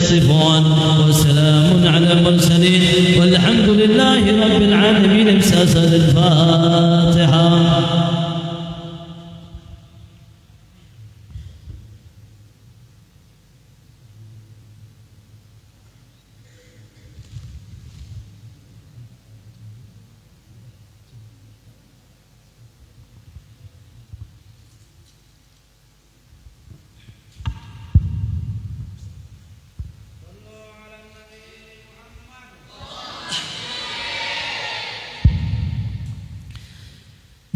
يصفون وسلام على المرسلين والحمد لله رب العالمين. امساسة الفاتحة.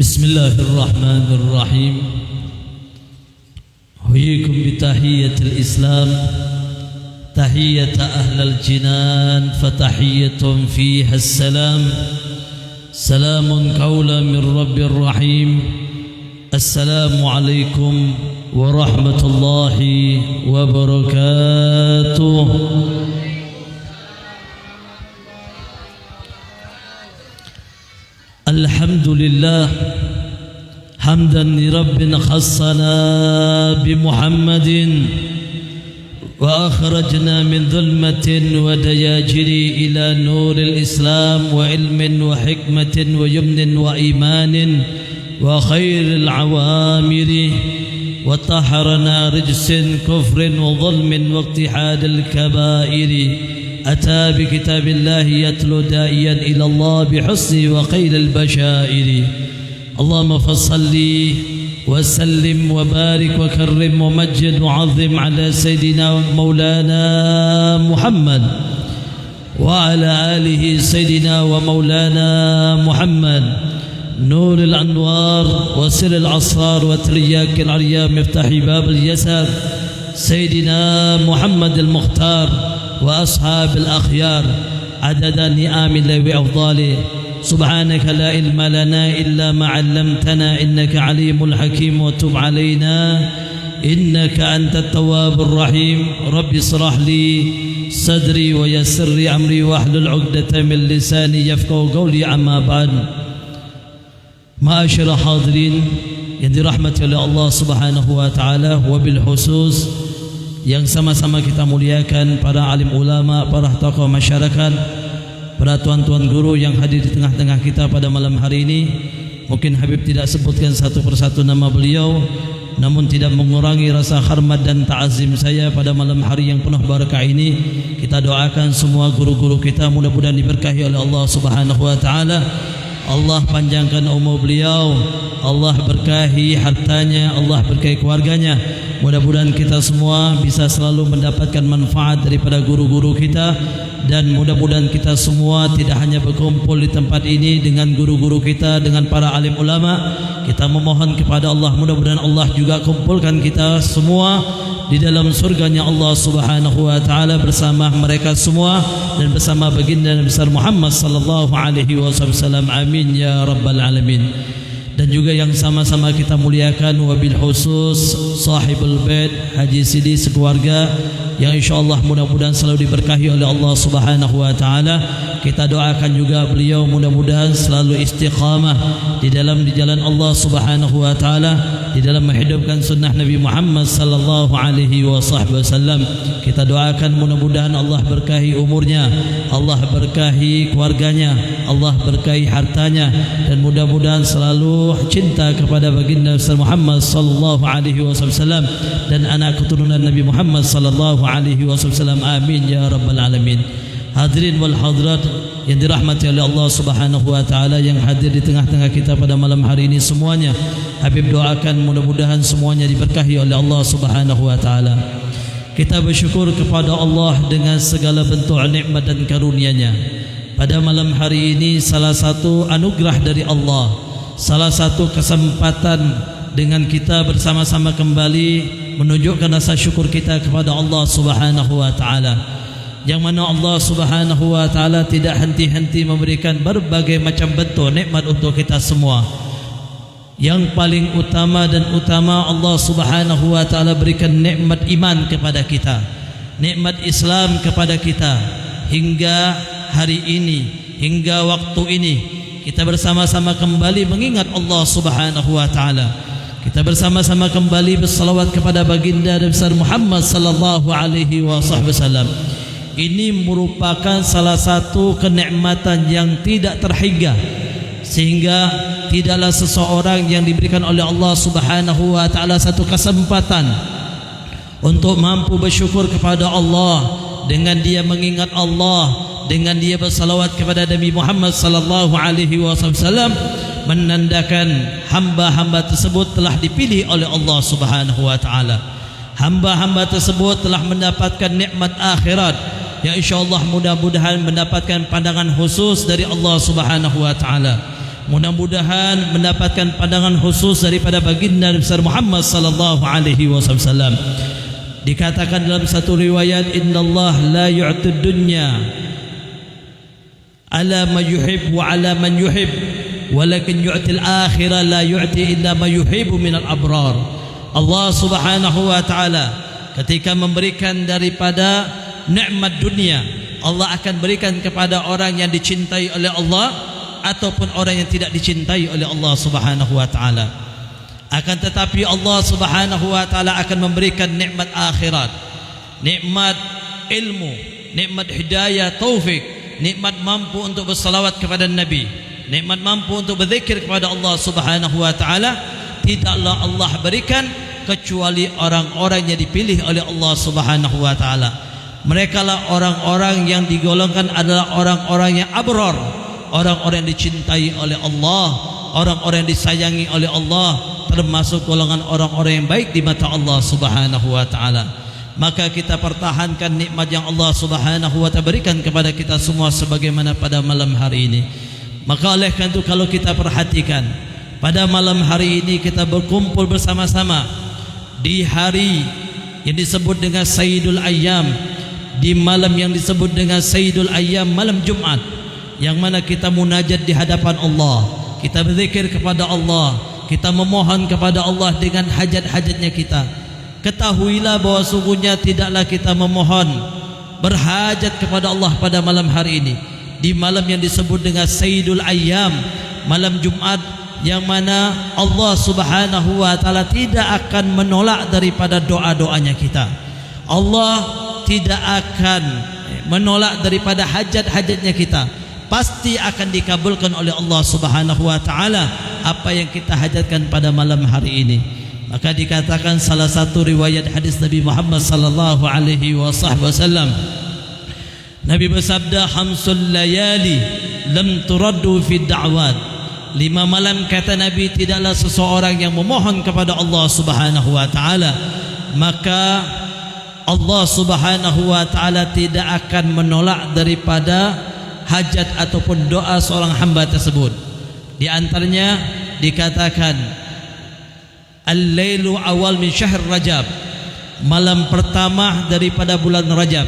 بسم الله الرحمن الرحيم. أحييكم بتحية الإسلام، تحية أهل الجنان، فتحية فيها السلام. سلام قولا من رب رحيم. السلام عليكم ورحمة الله وبركاته. الحمد لله حمدا لرب خصنا بمحمد وأخرجنا من ظلمة ودياجر إلى نور الإسلام وعلم وحكمة ويمن وإيمان وخير العوامر وطهرنا رجس كفر وظلم واقتحاد الكبائر. أتى بكتاب الله يتلو داعيا إلى الله بحسن وخير البشائر. اللهم فصل وسلم وبارك وكرم ومجد وعظم على سيدنا مولانا محمد وعلى آله سيدنا ومولانا محمد نور الأنوار وسر الأسرار وترياك العريا مفتاح باب اليسار سيدنا محمد المختار وأصحاب الأخيار عدد نعم الله وأفضاله. سبحانك لا علم لنا إلا ما علمتنا إنك عليم الحكيم. وتب علينا إنك أنت التواب الرحيم. رب اشرح لي صدري ويسر لي أمري واحلل عقدة من لساني يفقهوا قولي. أما بعد. معاشر حاضرين yang dirahmati oleh Allah Subhanahu wa taala, wabil khusus yang sama-sama kita muliakan para alim ulama, para tokoh masyarakat, para tuan-tuan guru yang hadir di tengah-tengah kita pada malam hari ini. Mungkin Habib tidak sebutkan satu persatu nama beliau, namun tidak mengurangi rasa hormat dan ta'azim saya pada malam hari yang penuh barakah ini. Kita doakan semua guru-guru kita mudah-mudahan diberkahi oleh Allah Subhanahu wa taala. Allah panjangkan umur beliau, Allah berkahi hartanya, Allah berkahi keluarganya. Mudah-mudahan kita semua bisa selalu mendapatkan manfaat daripada guru-guru kita, dan mudah-mudahan kita semua tidak hanya berkumpul di tempat ini dengan guru-guru kita, dengan para alim ulama. Kita memohon kepada Allah, mudah-mudahan Allah juga kumpulkan kita semua di dalam surganya Allah Subhanahu wa taala bersama mereka semua dan bersama baginda Nabi besar Muhammad sallallahu alaihi wasallam. Amin ya rabbal alamin. Dan juga yang sama-sama kita muliakan wabil khusus sahibul bait Haji Sidi sekeluarga yang insyaallah mudah-mudahan selalu diberkahi oleh Allah Subhanahu wa taala. Kita doakan juga beliau mudah-mudahan selalu istiqamah di dalam di jalan Allah Subhanahu wa taala, di dalam menghidupkan sunnah Nabi Muhammad sallallahu alaihi wasallam. Kita doakan mudah-mudahan Allah berkahi umurnya, Allah berkahi keluarganya, Allah berkahi hartanya, dan mudah-mudahan selalu cinta kepada baginda Muhammad sallallahu alaihi wasallam dan anak keturunan Nabi Muhammad sallallahu alaihi wasallam. Amin ya rabbal alamin. Hadirin wal hadirat yang dirahmati oleh Allah Subhanahu wa taala yang hadir di tengah-tengah kita pada malam hari ini semuanya, Habib doakan mudah-mudahan semuanya diberkahi oleh Allah Subhanahu wa taala. Kita bersyukur kepada Allah dengan segala bentuk nikmat dan karunia-Nya. Pada malam hari ini salah satu anugerah dari Allah, salah satu kesempatan dengan kita bersama-sama kembali menunjukkan rasa syukur kita kepada Allah Subhanahu wa taala. Yang mana Allah Subhanahu wa taala tidak henti-henti memberikan berbagai macam bentuk nikmat untuk kita semua. Yang paling utama dan utama, Allah Subhanahu wa taala berikan nikmat iman kepada kita, nikmat Islam kepada kita. Hingga hari ini, hingga waktu ini kita bersama-sama kembali mengingat Allah Subhanahu wa taala. kita bersama-sama kembali bersalawat kepada baginda Nabi besar Muhammad sallallahu alaihi wasallam. Ini merupakan salah satu kenikmatan yang tidak terhingga, sehingga tidaklah seseorang yang diberikan oleh Allah Subhanahu wa taala satu kesempatan untuk mampu bersyukur kepada Allah dengan dia mengingat Allah, dengan dia bersalawat kepada Nabi Muhammad sallallahu alaihi wasallam, menandakan hamba-hamba tersebut telah dipilih oleh Allah Subhanahu wa taala. Hamba-hamba tersebut telah mendapatkan nikmat akhirat yang insyaallah mudah-mudahan mendapatkan pandangan khusus dari Allah Subhanahu wa taala. Mudah-mudahan mendapatkan pandangan khusus daripada baginda besar Muhammad sallallahu alaihi wasallam. Dikatakan dalam satu riwayat, innallaha la yu'ti dunya ala man yuhib wa ala man yuhib, walakin yu'til akhirah la yu'ti illa ma yuhibbu minal abrar. Allah Subhanahu wa taala ketika memberikan daripada nikmat dunia, Allah akan berikan kepada orang yang dicintai oleh Allah ataupun orang yang tidak dicintai oleh Allah Subhanahu wa taala. Akan tetapi Allah Subhanahu wa taala akan memberikan nikmat akhirat, nikmat ilmu, nikmat hidayah, taufik, nikmat mampu untuk bersalawat kepada Nabi, nikmat mampu untuk berzikir kepada Allah Subhanahu wa taala. Tidaklah Allah berikan kecuali orang-orang yang dipilih oleh Allah Subhanahu wa taala. Mereka lah orang-orang yang digolongkan adalah orang-orang yang abrar, orang-orang yang dicintai oleh Allah, orang-orang yang disayangi oleh Allah, termasuk golongan orang-orang yang baik di mata Allah Subhanahu wa taala. Maka kita pertahankan nikmat yang Allah Subhanahu wa taala berikan kepada kita semua sebagaimana pada malam hari ini. Maka oleh karena itu kalau kita perhatikan pada malam hari ini kita berkumpul bersama-sama di hari yang disebut dengan Sayyidul Ayyam, di malam yang disebut dengan Sayyidul Ayyam, malam Jumat, yang mana kita munajat di hadapan Allah, kita berzikir kepada Allah, kita memohon kepada Allah dengan hajat-hajatnya kita. Ketahuilah bahwa sungguhnya tidaklah kita memohon berhajat kepada Allah pada malam hari ini, di malam yang disebut dengan Sayyidul Ayyam, malam Jumat, yang mana Allah Subhanahu wa taala tidak akan menolak daripada doa-doanya kita. Allah tidak akan menolak daripada hajat-hajatnya kita. Pasti akan dikabulkan oleh Allah Subhanahu wa taala apa yang kita hajatkan pada malam hari ini. Maka dikatakan salah satu riwayat hadis Nabi Muhammad sallallahu alaihi wasallam, Nabi bersabda, "Khamsul layali lam turaddu fi da'wat." 5 malam kata Nabi tidaklah seseorang yang memohon kepada Allah Subhanahu wa taala, maka Allah Subhanahu wa taala tidak akan menolak daripada hajat ataupun doa seorang hamba tersebut. Di antaranya dikatakan al-lailu awal min syahr Rajab, malam pertama daripada bulan Rajab.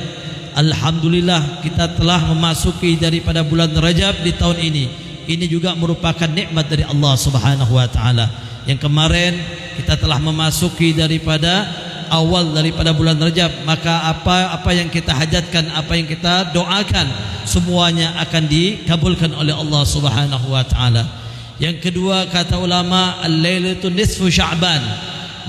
Alhamdulillah kita telah memasuki daripada bulan Rajab di tahun ini. Ini juga merupakan nikmat dari Allah Subhanahu wa taala. Yang kemarin kita telah memasuki daripada awal daripada bulan Rajab, maka apa yang kita hajatkan, apa yang kita doakan, semuanya akan dikabulkan oleh Allah Subhanahu wa taala. Yang kedua kata ulama, al-lailatu nisfu Sya'ban,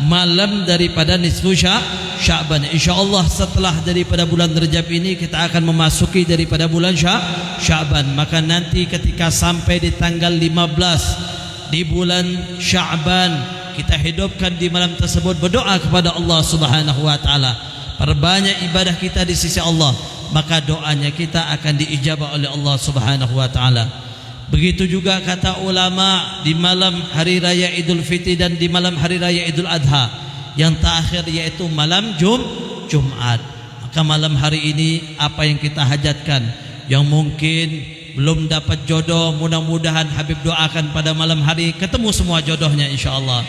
malam daripada nisfu Sya'ban. Insyaallah setelah daripada bulan Rajab ini kita akan memasuki daripada bulan Sya'ban. Maka nanti ketika sampai di tanggal 15 di bulan Sya'ban, kita hidupkan di malam tersebut berdoa kepada Allah Subhanahu wa taala. Perbanyak ibadah kita di sisi Allah, maka doanya kita akan diijabah oleh Allah Subhanahu wa taala. Begitu juga kata ulama di malam hari raya Idul Fitri dan di malam hari raya Idul Adha, yang terakhir yaitu malam Jumat. Maka malam hari ini apa yang kita hajatkan, yang mungkin belum dapat jodoh, mudah-mudahan Habib doakan pada malam hari ketemu semua jodohnya insyaallah.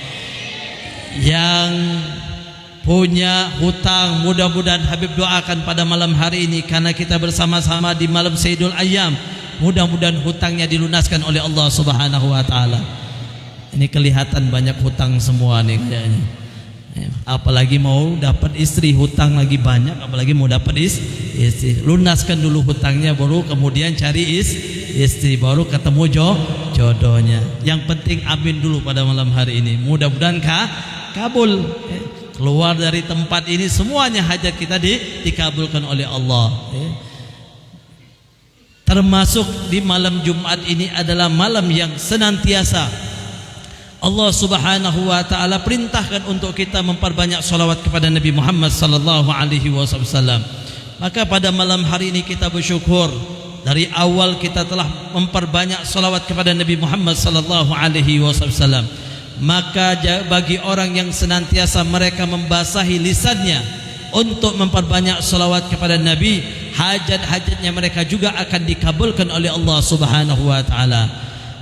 Yang punya hutang, mudah-mudahan Habib doakan pada malam hari ini, karena kita bersama-sama di malam Sayyidul Ayyam, mudah-mudahan hutangnya dilunaskan oleh Allah Subhanahu wa taala. Ini kelihatan banyak hutang semua nih kayaknya. Apalagi mau dapat istri, hutang lagi banyak, apalagi mau dapat istri. Lunaskan dulu hutangnya baru kemudian cari istri, baru ketemu jodohnya. Yang penting amin dulu pada malam hari ini. Mudah-mudahan kabul. Keluar dari tempat ini semuanya hajat kita dikabulkan oleh Allah. Termasuk di malam Jumat ini adalah malam yang senantiasa Allah Subhanahu wa taala perintahkan untuk kita memperbanyak salawat kepada Nabi Muhammad sallallahu alaihi wasallam. Maka pada malam hari ini kita bersyukur, dari awal kita telah memperbanyak salawat kepada Nabi Muhammad sallallahu alaihi wasallam. Maka bagi orang yang senantiasa mereka membasahi lisannya untuk memperbanyak salawat kepada Nabi, hajat-hajatnya mereka juga akan dikabulkan oleh Allah Subhanahu wa taala.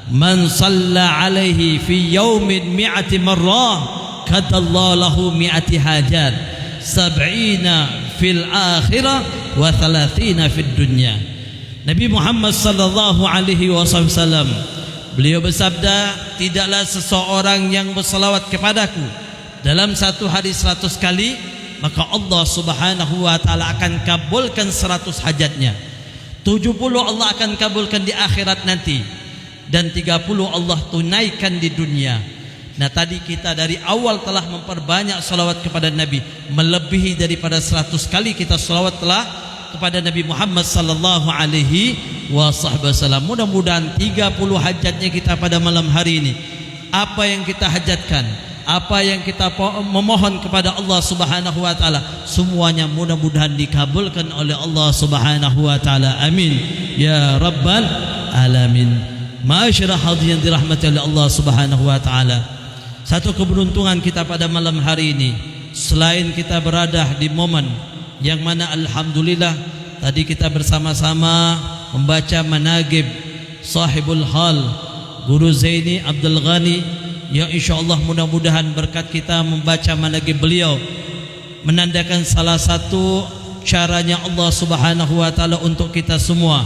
Man shalla alaihi fi yaumin mi'ati marrah kadallahu lahu mi'ati hajat sab'ina fil akhirah wa 30 fid dunya. Nabi Muhammad sallallahu alaihi wasallam beliau bersabda, tidaklah seseorang yang bersalawat kepadaku dalam satu hari 100 kali, maka Allah Subhanahu wa taala akan kabulkan 100 hajatnya. 70 Allah akan kabulkan di akhirat nanti, dan 30 Allah tunaikan di dunia. Nah, tadi kita dari awal telah memperbanyak salawat kepada Nabi, melebihi daripada 100 kali kita salawat telah kepada Nabi Muhammad sallallahu alaihi wasallam. Mudah-mudahan 30 hajatnya kita pada malam hari ini, apa yang kita hajatkan, apa yang kita memohon kepada Allah Subhanahu wa taala, semuanya mudah-mudahan dikabulkan oleh Allah Subhanahu wa taala. Amin ya rabbal alamin. Ma'asyiral hadirin dirahmati oleh Allah Subhanahu wa taala, satu keberuntungan kita pada malam hari ini, selain kita berada di momen yang mana alhamdulillah tadi kita bersama-sama membaca manaqib sahibul hal Guru Zaini Abdul Ghani, yang insyaallah mudah-mudahan berkat kita membaca manaqib beliau menandakan salah satu caranya Allah Subhanahu wa taala untuk kita semua,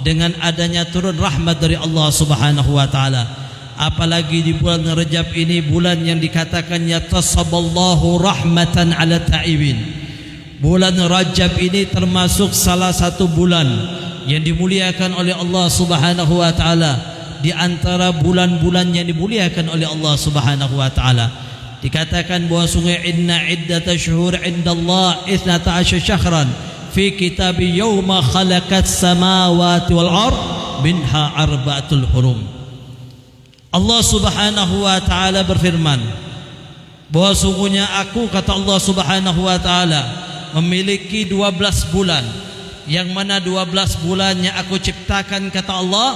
dengan adanya turun rahmat dari Allah Subhanahu wa taala. Apalagi di bulan Rajab ini, bulan yang dikatakan yatasaballahu rahmatan ala ta'ibin. Bulan Rajab ini termasuk salah satu bulan yang dimuliakan oleh Allah Subhanahu wa taala, di antara bulan-bulan yang dimuliakan oleh Allah Subhanahu wa taala. Dikatakan bahwa sungguh inna iddatash syuhur indallah 12 syahran fi kitabi yauma khalaqas samawati wal ard minha arba'atul hurum. Allah Subhanahu wa taala berfirman bahwa sungguhnya aku, kata Allah Subhanahu wa taala, memiliki 12 bulan, yang mana 12 bulannya aku ciptakan, kata Allah,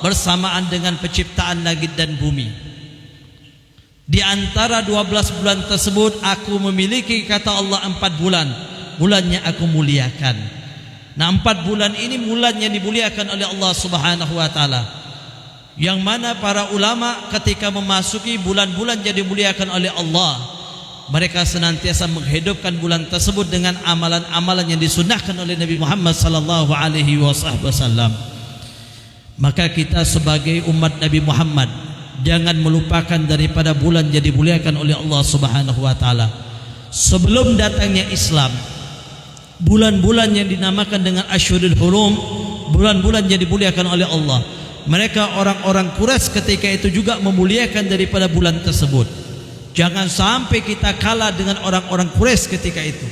bersamaan dengan penciptaan langit dan bumi. Di antara 12 bulan tersebut aku memiliki, kata Allah, 4 bulan, bulannya aku muliakan. Nah, 4 bulan ini bulan yang dimuliakan oleh Allah Subhanahu wa taala, yang mana para ulama ketika memasuki bulan-bulan yang dimuliakan oleh Allah, mereka senantiasa menghidupkan bulan tersebut dengan amalan-amalan yang disunnahkan oleh Nabi Muhammad sallallahu alaihi wasallam. Maka kita sebagai umat Nabi Muhammad jangan melupakan daripada bulan yang dimuliakan oleh Allah Subhanahu wa taala. Sebelum datangnya Islam, bulan-bulan yang dinamakan dengan Asyhurul Hurum, bulan-bulan yang dimuliakan oleh Allah, mereka orang-orang Quraisy ketika itu juga memuliakan daripada bulan tersebut. Jangan sampai kita kalah dengan orang-orang Quraisy ketika itu.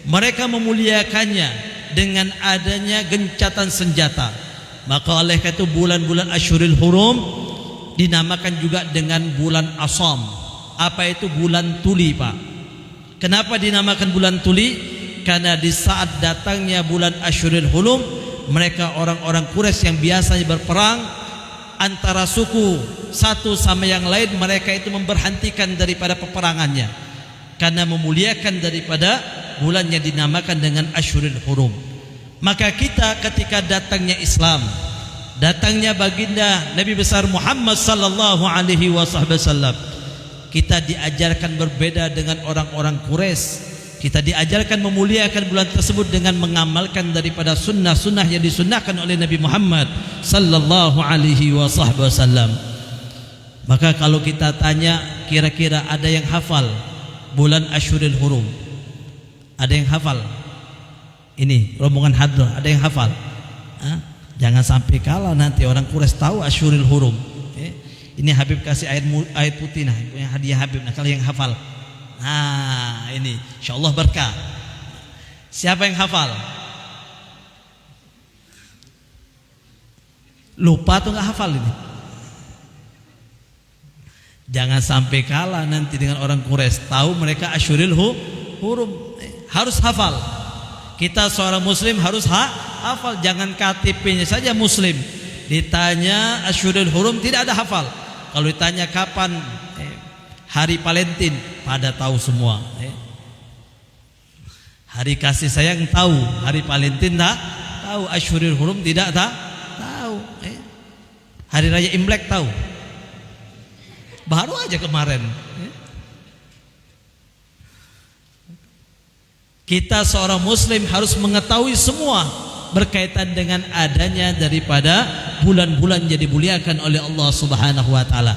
Mereka memuliakannya dengan adanya gencatan senjata. Maka oleh karena itu bulan-bulan Asyhurul Hurum dinamakan juga dengan bulan Asham. Apa itu? Bulan tuli, Pak. Kenapa dinamakan bulan tuli? Karena di saat datangnya bulan Asyhurul Hurum, mereka orang-orang Quraisy yang biasanya berperang antara suku satu sama yang lain, mereka itu memberhentikan daripada peperangannya karena memuliakan daripada bulan yang dinamakan dengan Asyhurul Hurum. Maka kita ketika datangnya Islam, datangnya baginda Nabi besar Muhammad sallallahu alaihi wasallam, kita diajarkan berbeda dengan orang-orang Quraisy. Kita diajarkan memuliakan bulan tersebut dengan mengamalkan daripada sunnah-sunnah yang disunnahkan oleh Nabi Muhammad sallallahu alaihi wasallam. Maka kalau kita tanya, kira-kira ada yang hafal bulan Asyhurul Hurum? Ada yang hafal? Ini rombongan hadrah, ada yang hafal? Jangan sampai kalah nanti orang Quraisy tahu Asyurul Hurum. Ini Habib kasih air putih nah, yang hadiah Habib. Nah, kalau yang hafal. Nah, ini insyaallah berkah. Siapa yang hafal? Lupa atau nggak hafal ini? Jangan sampai kalah nanti dengan orang Quraisy tahu mereka Asyurul Hurum. Harus hafal. Kita seorang muslim harus hafal. Jangan KTP-nya saja muslim. Ditanya Asyurul Hurum tidak ada hafal. Kalau ditanya kapan hari Valentine, pada tahu semua. Hari kasih sayang tahu, hari Valentine tak tahu, Asyurul Hurum tidak tahu. Hari raya Imlek tahu. Baru aja kemarin. Kita seorang muslim harus mengetahui semua berkaitan dengan adanya daripada bulan-bulan yang dimuliakan oleh Allah Subhanahu wa taala.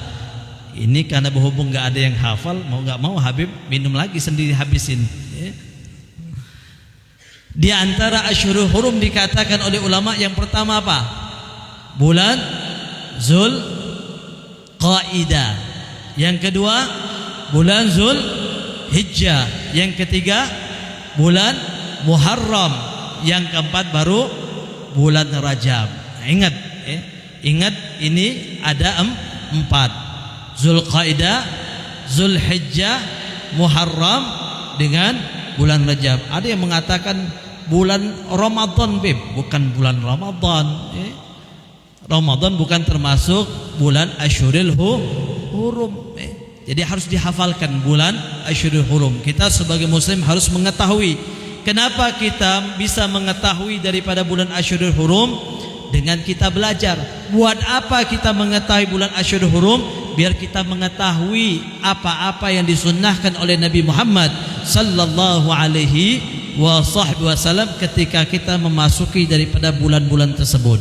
Ini karena berhubung enggak ada yang hafal, mau enggak mau Habib minum lagi sendiri habisin. Di antara Asyurul Hurum dikatakan oleh ulama yang pertama apa? Bulan Zulqa'dah. Yang kedua bulan Zulhijjah. Yang ketiga bulan Muharram. Yang keempat baru bulan Rajab. Nah, ingat ini ada 4. Zulqa'dah, Zulhijjah, Muharram dengan bulan Rajab. Ada yang mengatakan bulan Ramadan, bukan bulan Ramadan. Ramadan bukan termasuk bulan Asyurul Hurum. Jadi harus dihafalkan bulan Asyurul Hurum. Kita sebagai muslim harus mengetahui. Kenapa kita bisa mengetahui daripada bulan Asyurul Hurum? Dengan kita belajar. Buat apa kita mengetahui bulan Asyurul Hurum? Biar kita mengetahui apa-apa yang disunnahkan oleh Nabi Muhammad sallallahu alaihi wasallam ketika kita memasuki daripada bulan-bulan tersebut.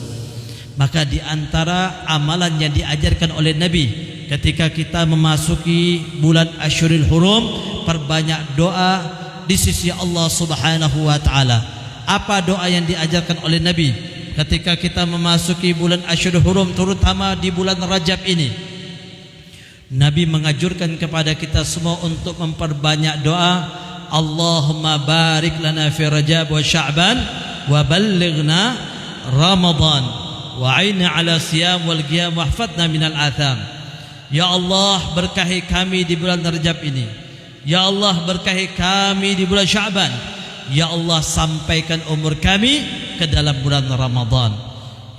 Maka di antara amalan yang diajarkan oleh Nabi ketika kita memasuki bulan Asyurul Hurum, perbanyak doa di sisi Allah Subhanahu wa taala. Apa doa yang diajarkan oleh Nabi ketika kita memasuki bulan Asyurul Hurum, terutama di bulan Rajab ini? Nabi menganjurkan kepada kita semua untuk memperbanyak doa. Allahumma barik lana fi Rajab wa Sya'ban wa ballighna Ramadan wa aina ala siyam wal qiyam wahfadna minal atham. Ya Allah, berkahi kami di bulan Rajab ini. Ya Allah, berkahi kami di bulan Sya'ban. Ya Allah, sampaikan umur kami ke dalam bulan Ramadan.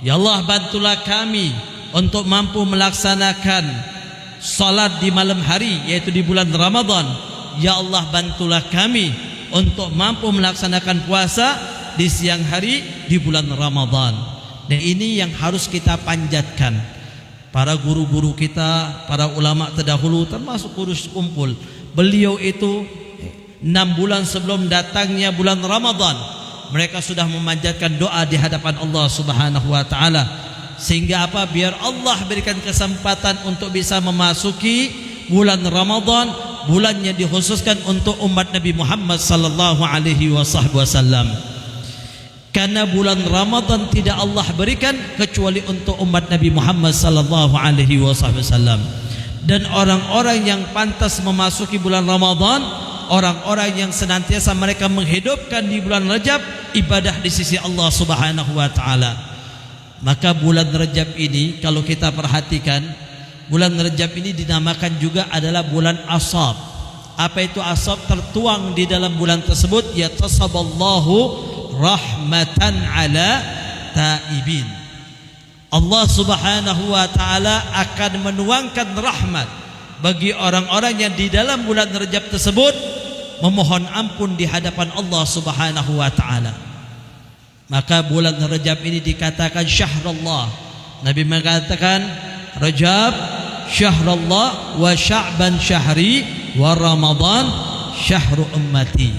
Ya Allah, bantulah kami untuk mampu melaksanakan salat di malam hari, yaitu di bulan Ramadan. Ya Allah, bantulah kami untuk mampu melaksanakan puasa di siang hari di bulan Ramadan. Dan ini yang harus kita panjatkan. Para guru-guru kita, para ulama terdahulu, termasuk guru kumpul, beliau itu 6 bulan sebelum datangnya bulan Ramadan, mereka sudah memanjatkan doa di hadapan Allah Subhanahu wa taala. Sehingga apa? Biar Allah berikan kesempatan untuk bisa memasuki bulan Ramadan, bulan yang dikhususkan untuk umat Nabi Muhammad sallallahu alaihi wasallam. Karena bulan Ramadan tidak Allah berikan kecuali untuk umat Nabi Muhammad sallallahu alaihi wasallam. Dan orang-orang yang pantas memasuki bulan Ramadan, orang-orang yang senantiasa mereka menghidupkan di bulan Rajab ibadah di sisi Allah Subhanahu wa taala. Maka bulan Rajab ini kalau kita perhatikan, bulan Rajab ini dinamakan juga adalah bulan Ashab. Apa itu Ashab? Tertuang di dalam bulan tersebut, ya tasaballahu rahmatan ala taibin. Allah Subhanahu wa taala akan menuangkan rahmat bagi orang-orang yang di dalam bulan Rajab tersebut memohon ampun di hadapan Allah Subhanahu wa taala. Maka bulan Rajab ini dikatakan syahrullah. Nabi mengatakan Rajab syahrullah wa Sya'ban syahri wa Ramadan syahru ummati.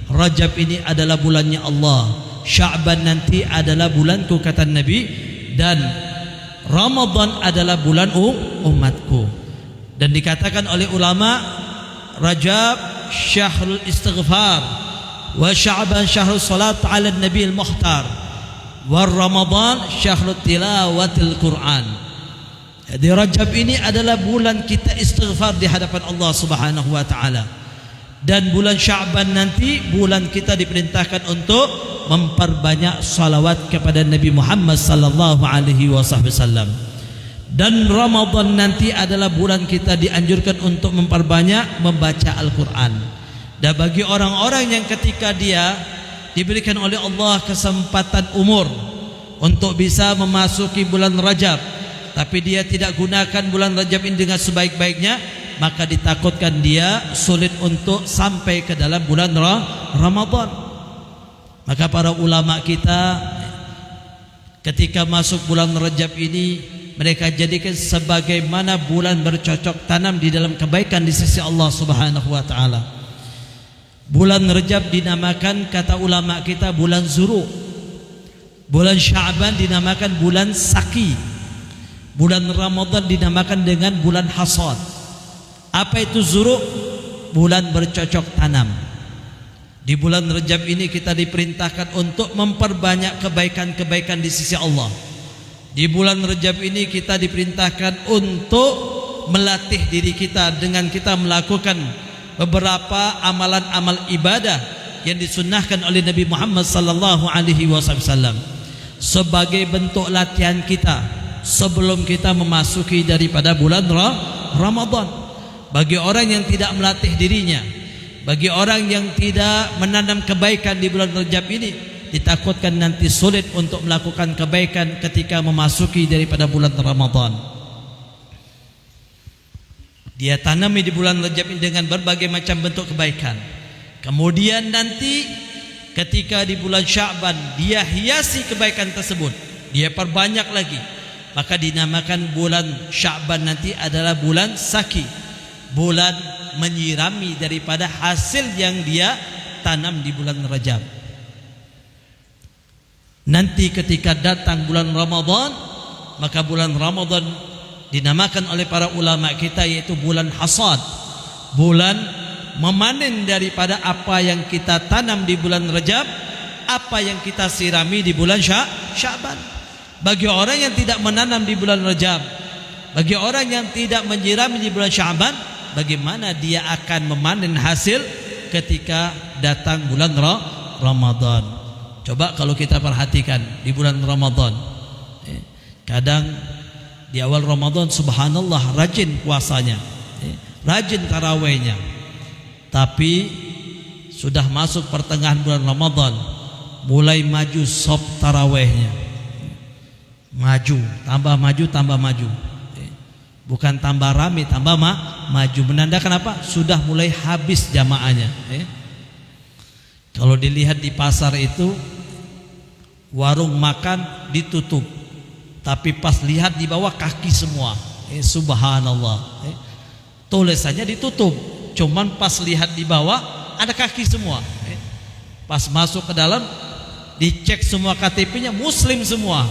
Rajab ini adalah bulannya Allah, Sya'ban nanti adalah bulanku kata Nabi, dan Ramadan adalah bulan umatku. Dan dikatakan oleh ulama, Rajab syahrul istighfar wa Sya'ban syahrul salat ala Nabi al-Mukhtar. war Ramadan syahrut tilawatil Quran. Jadi Rajab ini adalah bulan kita istighfar di hadapan Allah Subhanahu wa taala. Dan bulan Sya'ban nanti bulan kita diperintahkan untuk memperbanyak salawat kepada Nabi Muhammad sallallahu alaihi wasallam. Dan Ramadan nanti adalah bulan kita dianjurkan untuk memperbanyak membaca Al-Qur'an. Dan bagi orang-orang yang ketika dia diberikan oleh Allah kesempatan umur untuk bisa memasuki bulan Rajab, tapi dia tidak gunakan bulan Rajab ini dengan sebaik-baiknya, maka ditakutkan dia sulit untuk sampai ke dalam bulan Ramadan. Maka para ulama kita ketika masuk bulan Rajab ini, mereka jadikan sebagaimana bulan bercocok tanam di dalam kebaikan di sisi Allah Subhanahu wa taala. Bulan Rajab dinamakan kata ulama kita bulan Zuru. Bulan Sya'ban dinamakan bulan Saki. Bulan Ramadan dinamakan dengan bulan Hasad. Apa itu Zuru? Bulan bercocok tanam. Di bulan Rajab ini kita diperintahkan untuk memperbanyak kebaikan-kebaikan di sisi Allah. Di bulan Rajab ini kita diperintahkan untuk melatih diri kita dengan kita melakukan beberapa amalan-amal ibadah yang disunnahkan oleh Nabi Muhammad sallallahu alaihi wasallam sebagai bentuk latihan kita sebelum kita memasuki daripada bulan Ramadan. Bagi orang yang tidak melatih dirinya, bagi orang yang tidak menanam kebaikan di bulan Rajab ini, ditakutkan nanti sulit untuk melakukan kebaikan ketika memasuki daripada bulan Ramadan. Dia tanami di bulan Rajab ini dengan berbagai macam bentuk kebaikan. Kemudian nanti ketika di bulan Sya'ban dia hiasi kebaikan tersebut, dia perbanyak lagi. Maka dinamakan bulan Sya'ban nanti adalah bulan Saki, bulan menyirami daripada hasil yang dia tanam di bulan Rajab. Nanti ketika datang bulan Ramadan, maka bulan Ramadan dinamakan oleh para ulama kita yaitu bulan Hasad, bulan memanen daripada apa yang kita tanam di bulan Rajab, apa yang kita sirami di bulan Sya'ban. Bagi orang yang tidak menanam di bulan Rajab, bagi orang yang tidak menyirami di bulan Sya'ban, bagaimana dia akan memanen hasil ketika datang bulan Ramadan? Coba kalau kita perhatikan di bulan Ramadan, kadang di awal Ramadan subhanallah rajin puasanya, rajin tarawihnya, tapi sudah masuk pertengahan bulan Ramadan mulai maju sop tarawihnya. Maju, tambah maju. Bukan tambah rame, tambah maju. Menandakan apa? Sudah mulai habis jamaahnya. Kalau dilihat di pasar itu, warung makan ditutup, tapi pas lihat di bawah kaki semua. Subhanallah. Tulisannya ditutup, cuman pas lihat di bawah ada kaki semua. Pas masuk ke dalam, dicek semua KTP-nya Muslim semua.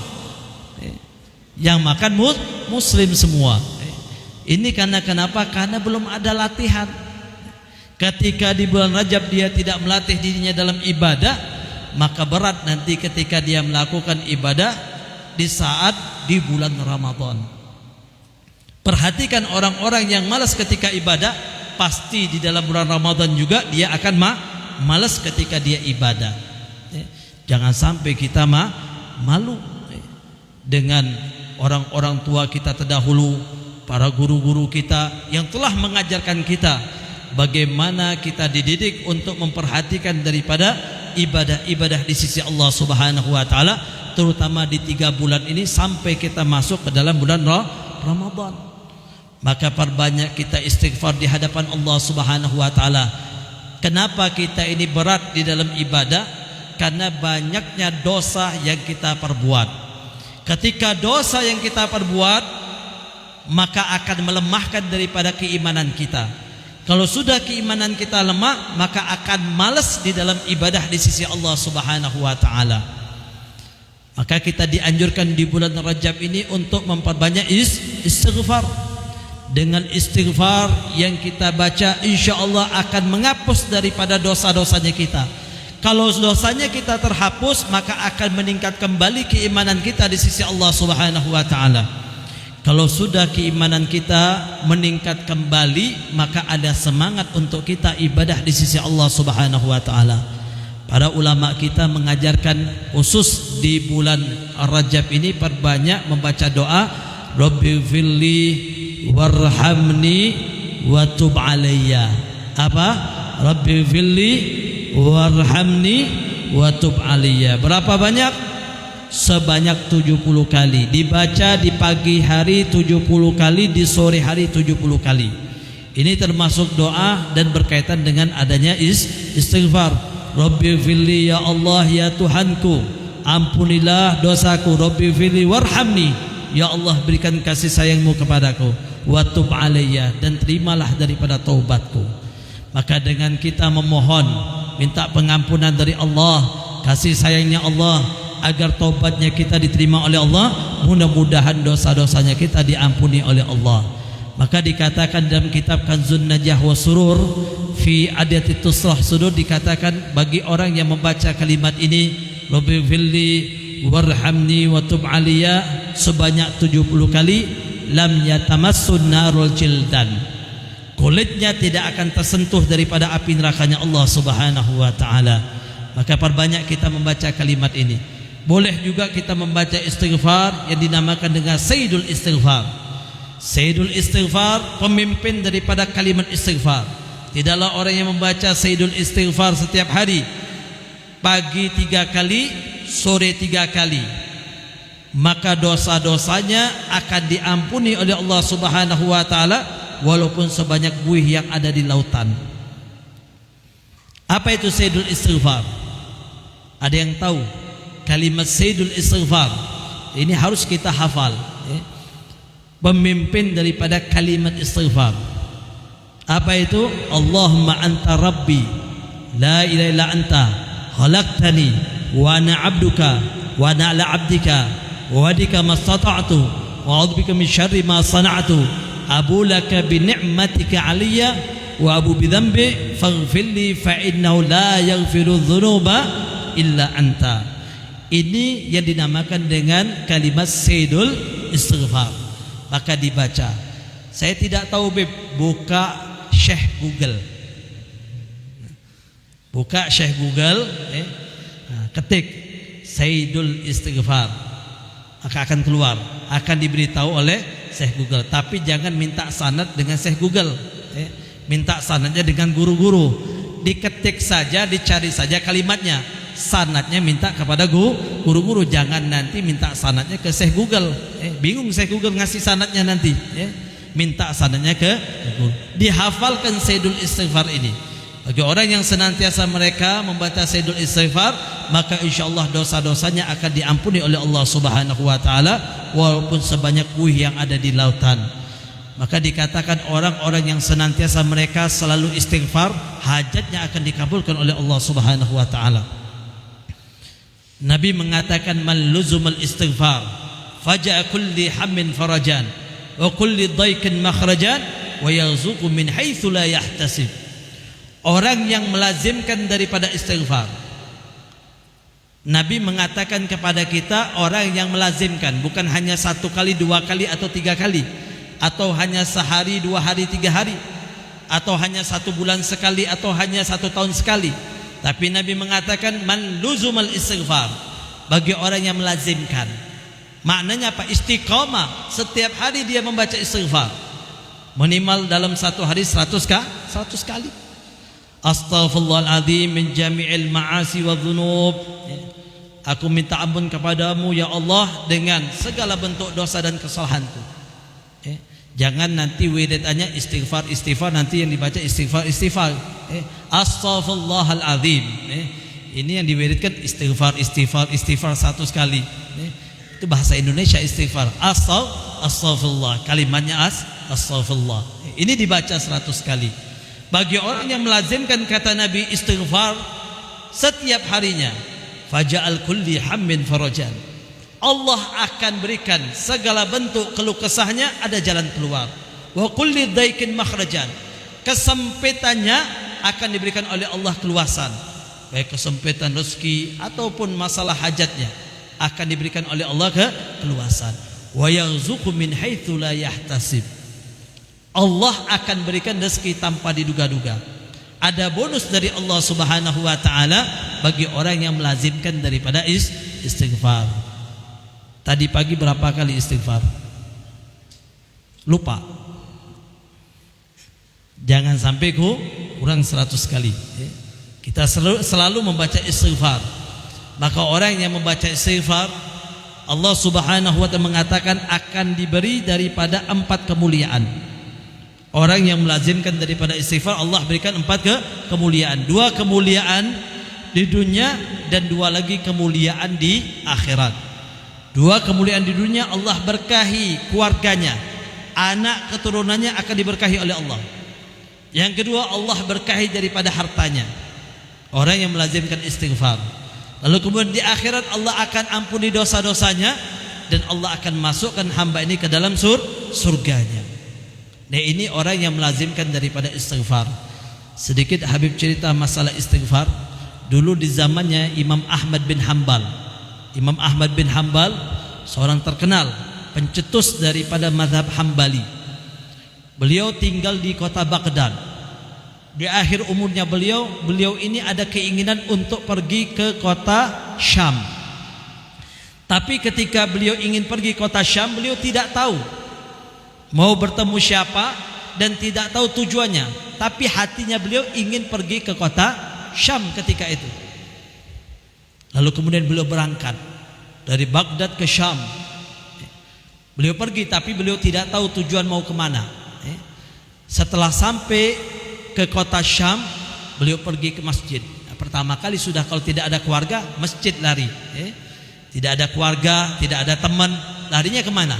Yang makan Muslim semua. Ini karena kenapa? Karena belum ada latihan. Ketika di bulan Rajab dia tidak melatih dirinya dalam ibadah, maka berat nanti ketika dia melakukan ibadah di saat di bulan Ramadan. Perhatikan orang-orang yang malas ketika ibadah, pasti di dalam bulan Ramadan juga dia akan malas ketika dia ibadah. Jangan sampai kita malu dengan orang-orang tua kita terdahulu, para guru-guru kita yang telah mengajarkan kita bagaimana kita dididik untuk memperhatikan daripada ibadah-ibadah di sisi Allah Subhanahu wa taala, terutama di 3 bulan ini sampai kita masuk ke dalam bulan Ramadan. Maka perbanyak kita istighfar di hadapan Allah Subhanahu wa taala. Kenapa kita ini berat di dalam ibadah? Karena banyaknya dosa yang kita perbuat. Ketika dosa yang kita perbuat, maka akan melemahkan daripada keimanan kita. Kalau sudah keimanan kita lemah, maka akan malas di dalam ibadah di sisi Allah Subhanahu wa taala. Maka kita dianjurkan di bulan Rajab ini untuk memperbanyak istighfar. Dengan istighfar yang kita baca, insya Allah akan menghapus daripada dosa-dosanya kita. Kalau dosanya kita terhapus, maka akan meningkat kembali keimanan kita di sisi Allah Subhanahu wa taala. Kalau sudah keimanan kita meningkat kembali, maka ada semangat untuk kita ibadah di sisi Allah Subhanahu wa taala. Para ulama kita mengajarkan khusus di bulan Rajab ini perbanyak membaca doa Rabbi firli warhamni wa tub alayya. Apa? Rabbi firli warhamni wa tub alayya. Berapa banyak? Sebanyak 70 kali. Dibaca di pagi hari 70 kali, di sore hari 70 kali. Ini termasuk doa dan berkaitan dengan adanya istighfar. Rabbi firli, ya Allah ya Tuhanku, ampunilah dosaku. Rabbi firli warhamni, ya Allah berikan kasih sayangmu kepadaku. Wa tub alayya, dan terimalah daripada taubatku. Maka dengan kita memohon, minta pengampunan dari Allah, kasih sayangnya Allah, agar taubatnya kita diterima oleh Allah, mudah-mudahan dosa-dosanya kita diampuni oleh Allah. Maka dikatakan dalam kitab Kanzun Najah wa Surur fi adati tuslah sudur, dikatakan bagi orang yang membaca kalimat ini Rabbi firli warhamni wa tub alayya sebanyak 70 kali, lam yatamassun narul jildan, kulitnya tidak akan tersentuh daripada api nerakanya Allah Subhanahu wa taala. Maka perbanyak kita membaca kalimat ini. Boleh juga kita membaca istighfar yang dinamakan dengan Sayyidul Istighfar. Sayyidul Istighfar, pemimpin daripada kalimat istighfar. Tidaklah orang yang membaca Sayyidul Istighfar setiap hari, pagi 3 kali, sore 3 kali, maka dosa-dosanya akan diampuni oleh Allah Subhanahu wa taala walaupun sebanyak buih yang ada di lautan. Apa itu Sayyidul Istighfar? Ada yang tahu kalimat Sayyidul Istighfar? Ini harus kita hafal, pemimpin daripada kalimat istighfar. Apa itu? Allahumma anta rabbi la ilaha illa anta khalaqtani wa ana abduka wa ana ala abdika wa wadika mastata'tu wa a'udzubika min syarri ma sana'tu abu laka bi ni'matika alayya wa abu bi dhanbi faghfirli fa innahu la yaghfiru dhunuba illa anta. Ini yang dinamakan dengan kalimat Sayyidul Istighfar. Maka dibaca. Saya tidak tahu, Beb, buka Syekh Google. Buka Syekh Google, ketik Sayyidul Istighfar, maka akan keluar, akan diberitahu oleh Syekh Google. Tapi jangan minta sanad dengan Syekh Google, minta sanadnya dengan guru-guru. Diketik saja, dicari saja kalimatnya. Sanadnya minta kepada guru-guru, jangan nanti minta sanadnya ke Syekh Google. Bingung Syekh Google ngasih sanadnya nanti. Minta sanadnya ke guru. Dihafalkan Sayyidul Istighfar ini. Bagi orang yang senantiasa mereka membaca Sayyidul Istighfar, maka insyaallah dosa-dosanya akan diampuni oleh Allah Subhanahu wa taala walaupun sebanyak buih yang ada di lautan. Maka dikatakan orang-orang yang senantiasa mereka selalu istighfar, hajatnya akan dikabulkan oleh Allah Subhanahu wa taala. Nabi mengatakan man luzumal istighfar faja'a kulli hammin farajan wa kulli dhaikin makhrajan wa yarzuqu min haitsu la yahtasib. Orang yang melazimkan daripada istighfar, Nabi mengatakan kepada kita, orang yang melazimkan, bukan hanya 1 kali, 2 kali atau 3 kali, atau hanya sehari, 2 hari, 3 hari, atau hanya 1 bulan sekali, atau hanya 1 tahun sekali. Tapi Nabi mengatakan man luzumal istighfar, bagi orang yang melazimkan. Maknanya apa? Istiqamah, setiap hari dia membaca istighfar, minimal dalam 1 hari 100 kali. Astaghfirullahaladzim min jami'il ma'asi wa dhunub. Aku minta ampun kepadamu ya Allah dengan segala bentuk dosa dan kesalahanku. Jangan nanti wiridannya istighfar nanti yang dibaca istighfar. Astaghfirullahaladzim. Ini yang diwiridkan istighfar 100 kali. Itu bahasa Indonesia istighfar. Astaghfirullah. Kalimatnya astaghfirullah. Ini dibaca 100 kali. Bagi orang yang melazimkan kata Nabi istighfar setiap harinya, faja'al kulli hammin farajan, Allah akan berikan segala bentuk keluh kesahnya ada jalan keluar. Wa kulli dhaikin makhrajan, kesempitannya akan diberikan oleh Allah keluasan. baik kesempitan rezeki ataupun masalah hajatnya, akan diberikan oleh Allah keluasan. Wa yarzuqu min haitsu la yahtasib. Allah akan berikan rezeki tanpa diduga-duga. Ada bonus dari Allah Subhanahu wa taala bagi orang yang melazimkan daripada istighfar. Tadi pagi berapa kali istighfar? Lupa. Jangan sampai kurang 100 kali. Kita selalu membaca istighfar. Maka orang yang membaca istighfar, Allah Subhanahu wa taala mengatakan akan diberi daripada 4 kemuliaan. Orang yang melazimkan daripada istighfar, Allah berikan 4 kemuliaan. 2 kemuliaan di dunia dan 2 lagi kemuliaan di akhirat. 2 kemuliaan di dunia, Allah berkahi keluarganya, anak keturunannya akan diberkahi oleh Allah. Yang kedua, Allah berkahi daripada hartanya, orang yang melazimkan istighfar. Lalu kemudian di akhirat Allah akan ampuni dosa-dosanya dan Allah akan masukkan hamba ini ke dalam surganya. Nah, ini orang yang melazimkan daripada istighfar. Sedikit Habib cerita masalah istighfar. Dulu di zamannya Imam Ahmad bin Hanbal. Imam Ahmad bin Hanbal seorang terkenal pencetus daripada mazhab Hambali. Beliau tinggal di kota Baghdad. Di akhir umurnya beliau ini ada keinginan untuk pergi ke kota Syam. Tapi ketika beliau ingin pergi kota Syam, beliau tidak tahu mau bertemu siapa dan tidak tahu tujuannya. Tapi hatinya beliau ingin pergi ke kota Syam ketika itu. Lalu kemudian beliau berangkat dari Baghdad ke Syam. Beliau pergi tapi beliau tidak tahu tujuan mau kemana. Setelah sampai ke kota Syam, beliau pergi ke masjid. Pertama kali sudah, kalau tidak ada keluarga, masjid lari. Tidak ada keluarga, tidak ada teman, larinya kemana?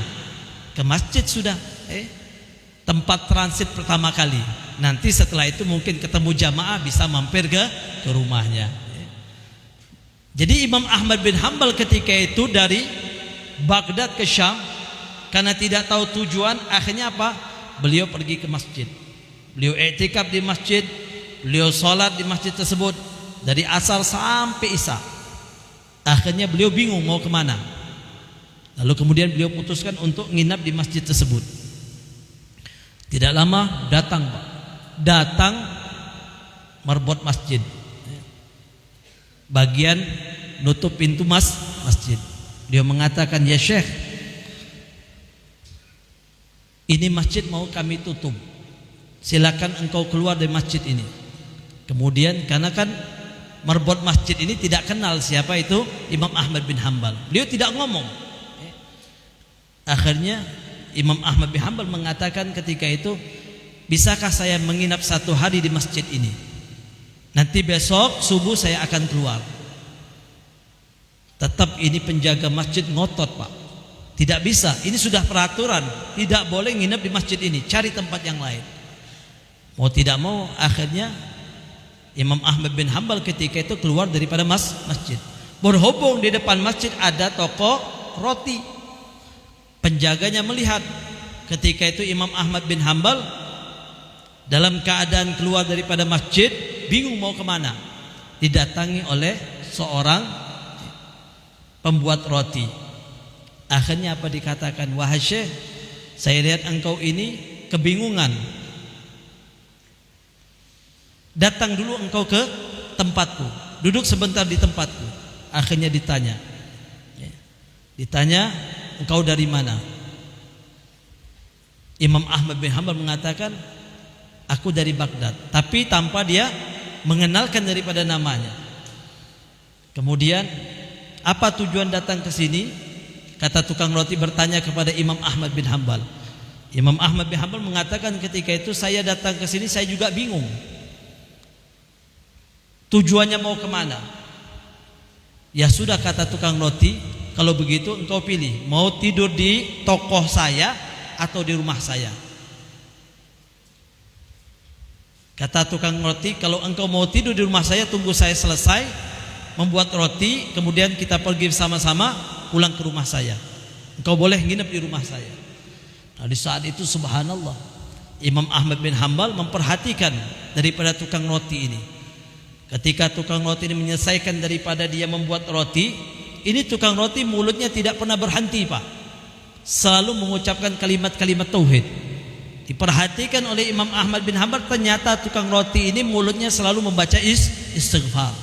Ke masjid sudah. Tempat transit pertama kali. Nanti setelah itu mungkin ketemu jamaah, bisa mampir ke rumahnya. Jadi Imam Ahmad bin Hanbal ketika itu dari Baghdad ke Syam, karena tidak tahu tujuan, akhirnya apa? Beliau pergi ke masjid. Beliau i'tikaf di masjid, beliau sholat di masjid tersebut dari asar sampai isya. Akhirnya beliau bingung mau kemana. Lalu kemudian beliau putuskan untuk nginap di masjid tersebut. Tidak lama datang marbot masjid, bagian nutup pintu masjid. Dia mengatakan, ya Syekh, ini masjid mau kami tutup, silakan engkau keluar dari masjid ini. Kemudian karena kan marbot masjid ini tidak kenal siapa itu Imam Ahmad bin Hanbal, beliau tidak ngomong. Akhirnya Imam Ahmad bin Hanbal mengatakan ketika itu, bisakah saya menginap 1 hari di masjid ini? Nanti besok subuh saya akan keluar. Tetap ini penjaga masjid ngotot, Pak. Tidak bisa, ini sudah peraturan, tidak boleh nginap di masjid ini, cari tempat yang lain. Mau tidak mau, akhirnya Imam Ahmad bin Hanbal ketika itu keluar daripada masjid. Berhubung di depan masjid ada toko roti. Penjaganya melihat ketika itu Imam Ahmad bin Hanbal dalam keadaan keluar daripada masjid, bingung mau kemana. Didatangi oleh seorang pembuat roti. Akhirnya apa dikatakan? Wahai Syekh, saya lihat engkau ini kebingungan. Datang dulu engkau ke tempatku, duduk sebentar di tempatku. Akhirnya ditanya, engkau dari mana? Imam Ahmad bin Hanbal mengatakan, aku dari Baghdad. Tapi tanpa dia mengenalkan daripada namanya. Kemudian, apa tujuan datang ke sini? Kata tukang roti bertanya kepada Imam Ahmad bin Hanbal. Imam Ahmad bin Hanbal mengatakan ketika itu, saya datang ke sini saya juga bingung. Tujuannya mau kemana? Ya sudah, kata tukang roti, kalau begitu engkau pilih, mau tidur di toko saya atau di rumah saya. Kata tukang roti, kalau engkau mau tidur di rumah saya, tunggu saya selesai membuat roti, kemudian kita pergi sama-sama pulang ke rumah saya. Engkau boleh nginep di rumah saya. Nah, di saat itu subhanallah, Imam Ahmad bin Hanbal memperhatikan daripada tukang roti ini. Ketika tukang roti ini menyelesaikan daripada dia membuat roti, ini tukang roti mulutnya tidak pernah berhenti, Pak. Selalu mengucapkan kalimat-kalimat tauhid. Diperhatikan oleh Imam Ahmad bin Hanbal, ternyata tukang roti ini mulutnya selalu membaca istighfar.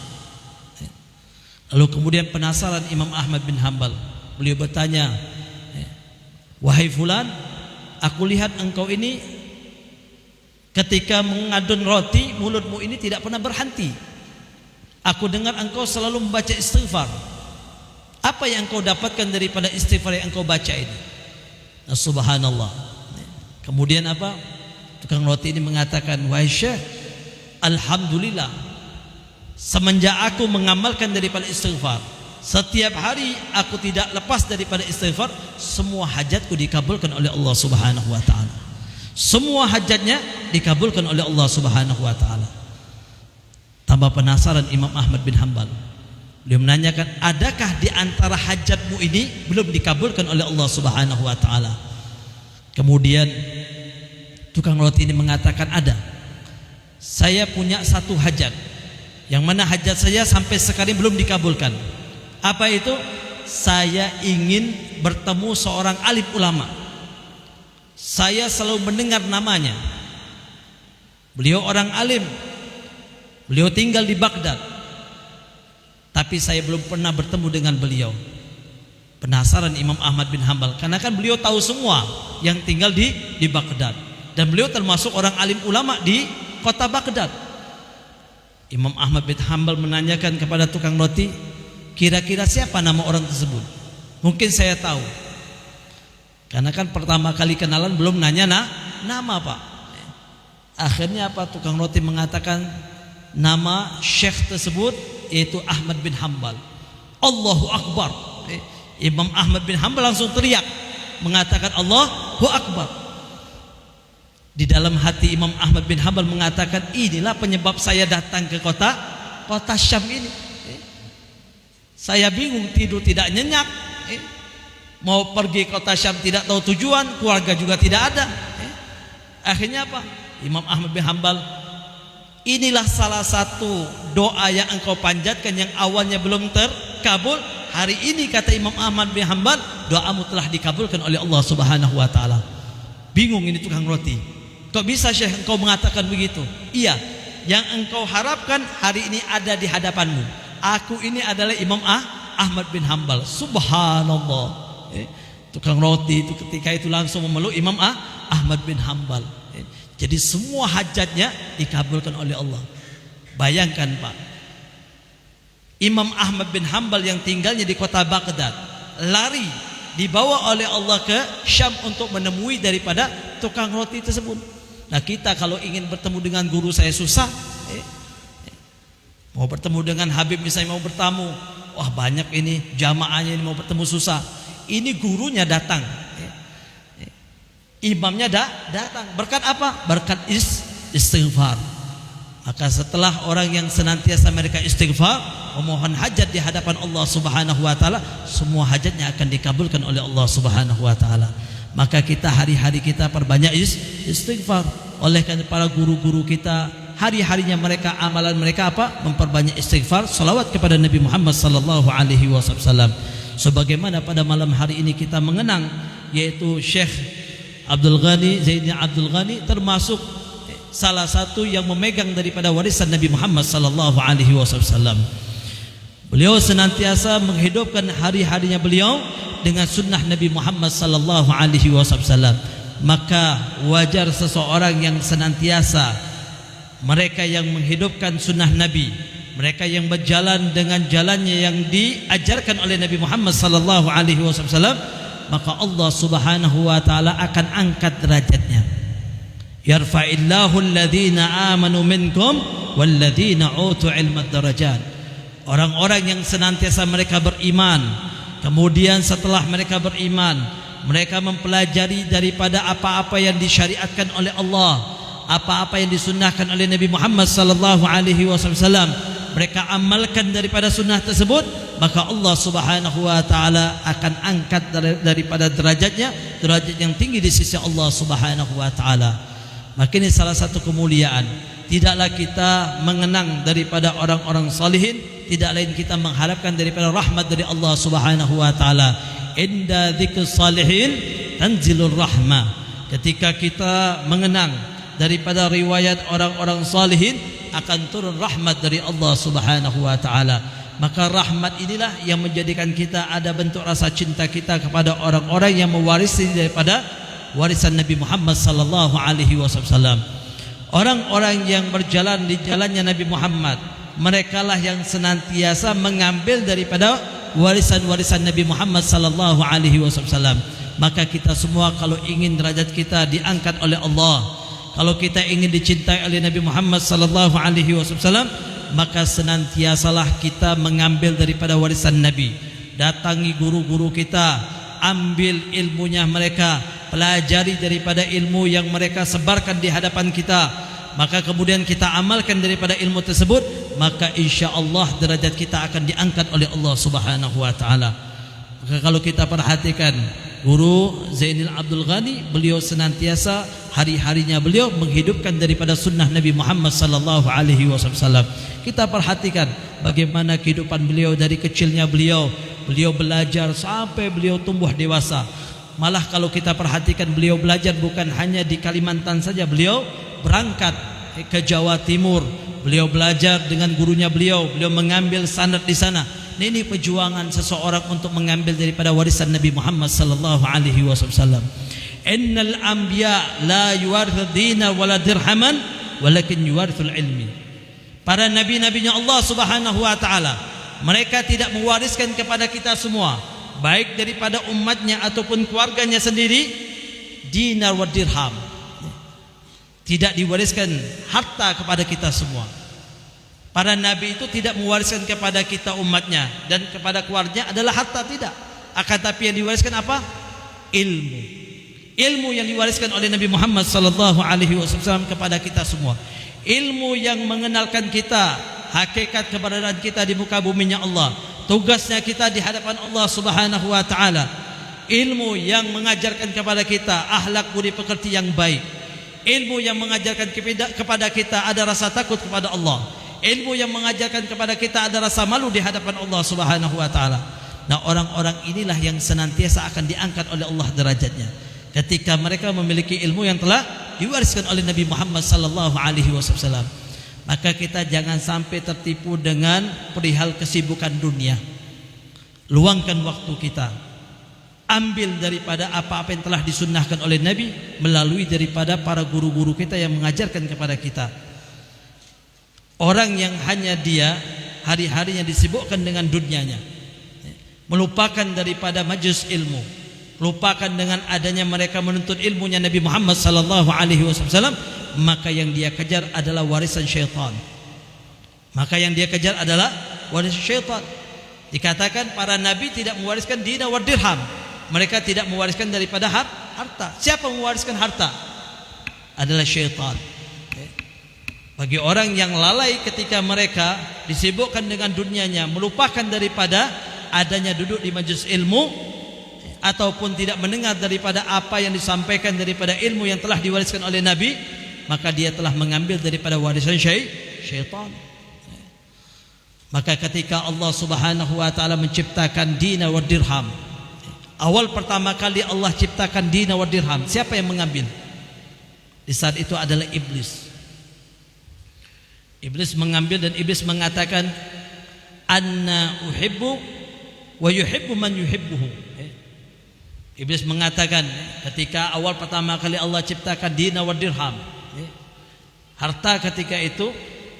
Lalu kemudian penasaran Imam Ahmad bin Hanbal. Beliau bertanya, "Wahai fulan, aku lihat engkau ini ketika mengadun roti, mulutmu ini tidak pernah berhenti. Aku dengar engkau selalu membaca istighfar. Apa yang engkau dapatkan daripada istighfar yang engkau baca ini?" Nah, subhanallah. Kemudian apa? Tukang roti ini mengatakan, "Wahai Syekh, alhamdulillah, semenjak aku mengamalkan daripada istighfar, setiap hari aku tidak lepas daripada istighfar, semua hajatku dikabulkan oleh Allah Subhanahu wa taala." Semua hajatnya dikabulkan oleh Allah Subhanahu wa taala. Tambah penasaran Imam Ahmad bin Hanbal. Beliau menanyakan, "Adakah di antara hajatmu ini belum dikabulkan oleh Allah Subhanahu wa taala?" Kemudian tukang roti ini mengatakan, "Ada. Saya punya satu hajat, yang mana hajat saya sampai sekarang belum dikabulkan. Apa itu? Saya ingin bertemu seorang alim ulama. Saya selalu mendengar namanya. Beliau orang alim. Beliau tinggal di Baghdad. Tapi saya belum pernah bertemu dengan beliau." Penasaran Imam Ahmad bin Hanbal, karena kan beliau tahu semua yang tinggal di Baghdad, dan beliau termasuk orang alim ulama di kota Baghdad. Imam Ahmad bin Hanbal menanyakan kepada tukang roti, "Kira-kira siapa nama orang tersebut? Mungkin saya tahu." Karena kan pertama kali kenalan belum nanya nama, Pak. Akhirnya apa? Tukang roti mengatakan nama syekh tersebut, yaitu Ahmad bin Hanbal. Allahu Akbar. Imam Ahmad bin Hanbal langsung teriak mengatakan Allahu Akbar. Di dalam hati Imam Ahmad bin Hanbal mengatakan, inilah penyebab saya datang ke kota Syam ini. Saya bingung, tidur tidak nyenyak, mau pergi kota Syam tidak tahu tujuan, keluarga juga tidak ada. Akhirnya apa? Imam Ahmad bin Hanbal, inilah salah satu doa yang engkau panjatkan yang awalnya belum terkabul. Hari ini kata Imam Ahmad bin Hanbal, doamu telah dikabulkan oleh Allah Subhanahu wa taala. Bingung ini tukang roti. Kok bisa Syekh engkau mengatakan begitu? Iya, yang engkau harapkan hari ini ada di hadapanmu. Aku ini adalah Imam Ahmad bin Hanbal. Subhanallah. Tukang roti itu ketika itu langsung memeluk Imam Ahmad bin Hanbal. Jadi semua hajatnya dikabulkan oleh Allah. Bayangkan Pak, Imam Ahmad bin Hanbal yang tinggalnya di kota Baghdad, lari dibawa oleh Allah ke Syam untuk menemui daripada tukang roti tersebut. Nah, kita kalau ingin bertemu dengan guru saya susah, mau bertemu dengan Habib misalnya mau bertamu, wah banyak ini jamaahnya ini mau bertemu susah. Ini gurunya datang, imamnya datang. Berkat apa? Berkat istighfar. Maka setelah orang yang senantiasa mereka istighfar, memohon hajat di hadapan Allah Subhanahu wa taala, semua hajatnya akan dikabulkan oleh Allah Subhanahu wa taala. Maka kita hari-hari kita perbanyak istighfar. Oleh karena para guru-guru kita, hari-harinya mereka, amalan mereka apa? Memperbanyak istighfar, salawat kepada Nabi Muhammad sallallahu alaihi wasallam. Sebagaimana pada malam hari ini kita mengenang, yaitu Syekh Abdul Ghani, Zaini Abdul Ghani, termasuk salah satu yang memegang daripada warisan Nabi Muhammad sallallahu alaihi wasallam. Beliau senantiasa menghidupkan hari-harinya beliau dengan sunnah Nabi Muhammad sallallahu alaihi wasallam. Maka wajar seseorang yang senantiasa, mereka yang menghidupkan sunnah Nabi, mereka yang berjalan dengan jalannya yang diajarkan oleh Nabi Muhammad sallallahu alaihi wasallam, maka Allah Subhanahu wa taala akan angkat derajatnya. Yarfa'illahu alladhina amanu minkum walladhina utu ilma darajat. Orang-orang yang senantiasa mereka beriman, kemudian setelah mereka beriman, mereka mempelajari daripada apa-apa yang disyariatkan oleh Allah, apa-apa yang disunnahkan oleh Nabi Muhammad sallallahu alaihi wasallam, mereka amalkan daripada sunnah tersebut, maka Allah Subhanahu wa taala akan angkat daripada derajatnya, derajat yang tinggi di sisi Allah Subhanahu wa taala. Maka ini salah satu kemuliaan. Tidaklah kita mengenang daripada orang-orang salihin, tidak lain kita mengharapkan daripada rahmat dari Allah Subhanahu wa taala. Inda dzikr salihin tanzilur rahmah. Ketika kita mengenang daripada riwayat orang-orang salihin, akan turun rahmat dari Allah Subhanahu wa taala. Maka rahmat inilah yang menjadikan kita ada bentuk rasa cinta kita kepada orang-orang yang mewarisi daripada warisan Nabi Muhammad sallallahu alaihi wasallam. Orang-orang yang berjalan di jalannya Nabi Muhammad, merekalah yang senantiasa mengambil daripada warisan-warisan Nabi Muhammad sallallahu alaihi wasallam. Maka kita semua kalau ingin derajat kita diangkat oleh Allah, kalau kita ingin dicintai oleh Nabi Muhammad sallallahu alaihi wasallam, maka senantiasalah kita mengambil daripada warisan Nabi. Datangi guru-guru kita, ambil ilmunya mereka, pelajari daripada ilmu yang mereka sebarkan di hadapan kita, maka kemudian kita amalkan daripada ilmu tersebut, maka insya-Allah derajat kita akan diangkat oleh Allah Subhanahu wa taala. Maka kalau kita perhatikan Guru Zainil Abdul Ghani, beliau senantiasa hari-harinya beliau menghidupkan daripada sunnah Nabi Muhammad sallallahu alaihi wasallam. Kita perhatikan bagaimana kehidupan beliau dari kecilnya beliau belajar sampai beliau tumbuh dewasa. Malah kalau kita perhatikan beliau belajar bukan hanya di Kalimantan saja, beliau berangkat ke Jawa Timur, beliau belajar dengan gurunya beliau mengambil sanad di sana. Ini perjuangan seseorang untuk mengambil daripada warisan Nabi Muhammad sallallahu alaihi wasallam. Innal anbiya la yuwarithu dina wala dirhaman walakin yuwarithul ilmi. Para nabi-nabinya Allah Subhanahu wa taala, mereka tidak mewariskan kepada kita semua, baik daripada umatnya ataupun keluarganya sendiri, dinar wa dirham. Tidak diwariskan harta kepada kita semua. Para nabi itu tidak mewariskan kepada kita umatnya dan kepada keluarganya adalah harta, tidak. Akan tapi yang diwariskan apa? Ilmu. Ilmu yang diwariskan oleh Nabi Muhammad sallallahu alaihi wasallam kepada kita semua. Ilmu yang mengenalkan kita hakikat keberadaan kita di muka buminya Allah, tugasnya kita di hadapan Allah Subhanahu wa taala. Ilmu yang mengajarkan kepada kita akhlak budi pekerti yang baik. Ilmu yang mengajarkan kepada kita ada rasa takut kepada Allah. Ilmu yang mengajarkan kepada kita ada rasa malu di hadapan Allah Subhanahu wa taala. Nah, orang-orang inilah yang senantiasa akan diangkat oleh Allah derajatnya ketika mereka memiliki ilmu yang telah diwariskan oleh Nabi Muhammad sallallahu alaihi wasallam. Maka kita jangan sampai tertipu dengan perihal kesibukan dunia. Luangkan waktu kita, ambil daripada apa-apa yang telah disunnahkan oleh Nabi melalui daripada para guru-guru kita yang mengajarkan kepada kita. Orang yang hanya dia hari-harinya disibukkan dengan dunianya, melupakan daripada majlis ilmu, lupakan dengan adanya mereka menuntut ilmunya Nabi Muhammad sallallahu alaihi wasallam, maka yang dia kejar adalah warisan syaitan. Maka yang dia kejar adalah warisan syaitan. Dikatakan para nabi tidak mewariskan dinar wa dirham. Mereka tidak mewariskan daripada harta. Siapa mewariskan harta? Adalah syaitan. Bagi orang yang lalai ketika mereka disibukkan dengan dunianya, melupakan daripada adanya duduk di majelis ilmu, ataupun tidak mendengar daripada apa yang disampaikan daripada ilmu yang telah diwariskan oleh Nabi, maka dia telah mengambil daripada warisan syaitan. Maka ketika Allah Subhanahu wa taala menciptakan dinar wa dirham, awal pertama kali Allah ciptakan dinar wa dirham, siapa yang mengambil? Di saat itu adalah iblis. Iblis mengambil dan iblis mengatakan, anna uhibbu wa yuhibbu man yuhibbuhu. Iblis mengatakan ketika awal pertama kali Allah ciptakan dinar wa dirham, harta, ketika itu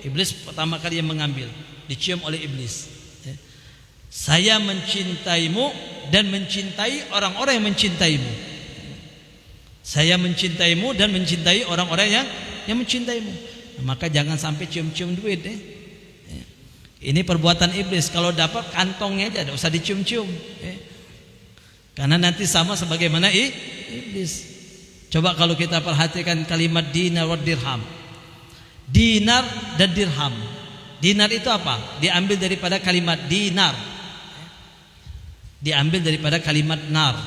iblis pertama kali yang mengambil, dicium oleh iblis. Saya mencintaimu dan mencintai orang-orang yang mencintaimu. Saya mencintaimu dan mencintai orang-orang yang mencintaimu. Maka jangan sampai cium-cium duit. Ini perbuatan iblis. Kalau dapat kantongnya aja, tidak usah dicium-cium. Karena nanti sama sebagaimana iblis. Coba kalau kita perhatikan kalimat dinar wa dirham. Dinar dan dirham. Dinar itu apa? Diambil daripada kalimat dinar. Diambil daripada kalimat nar.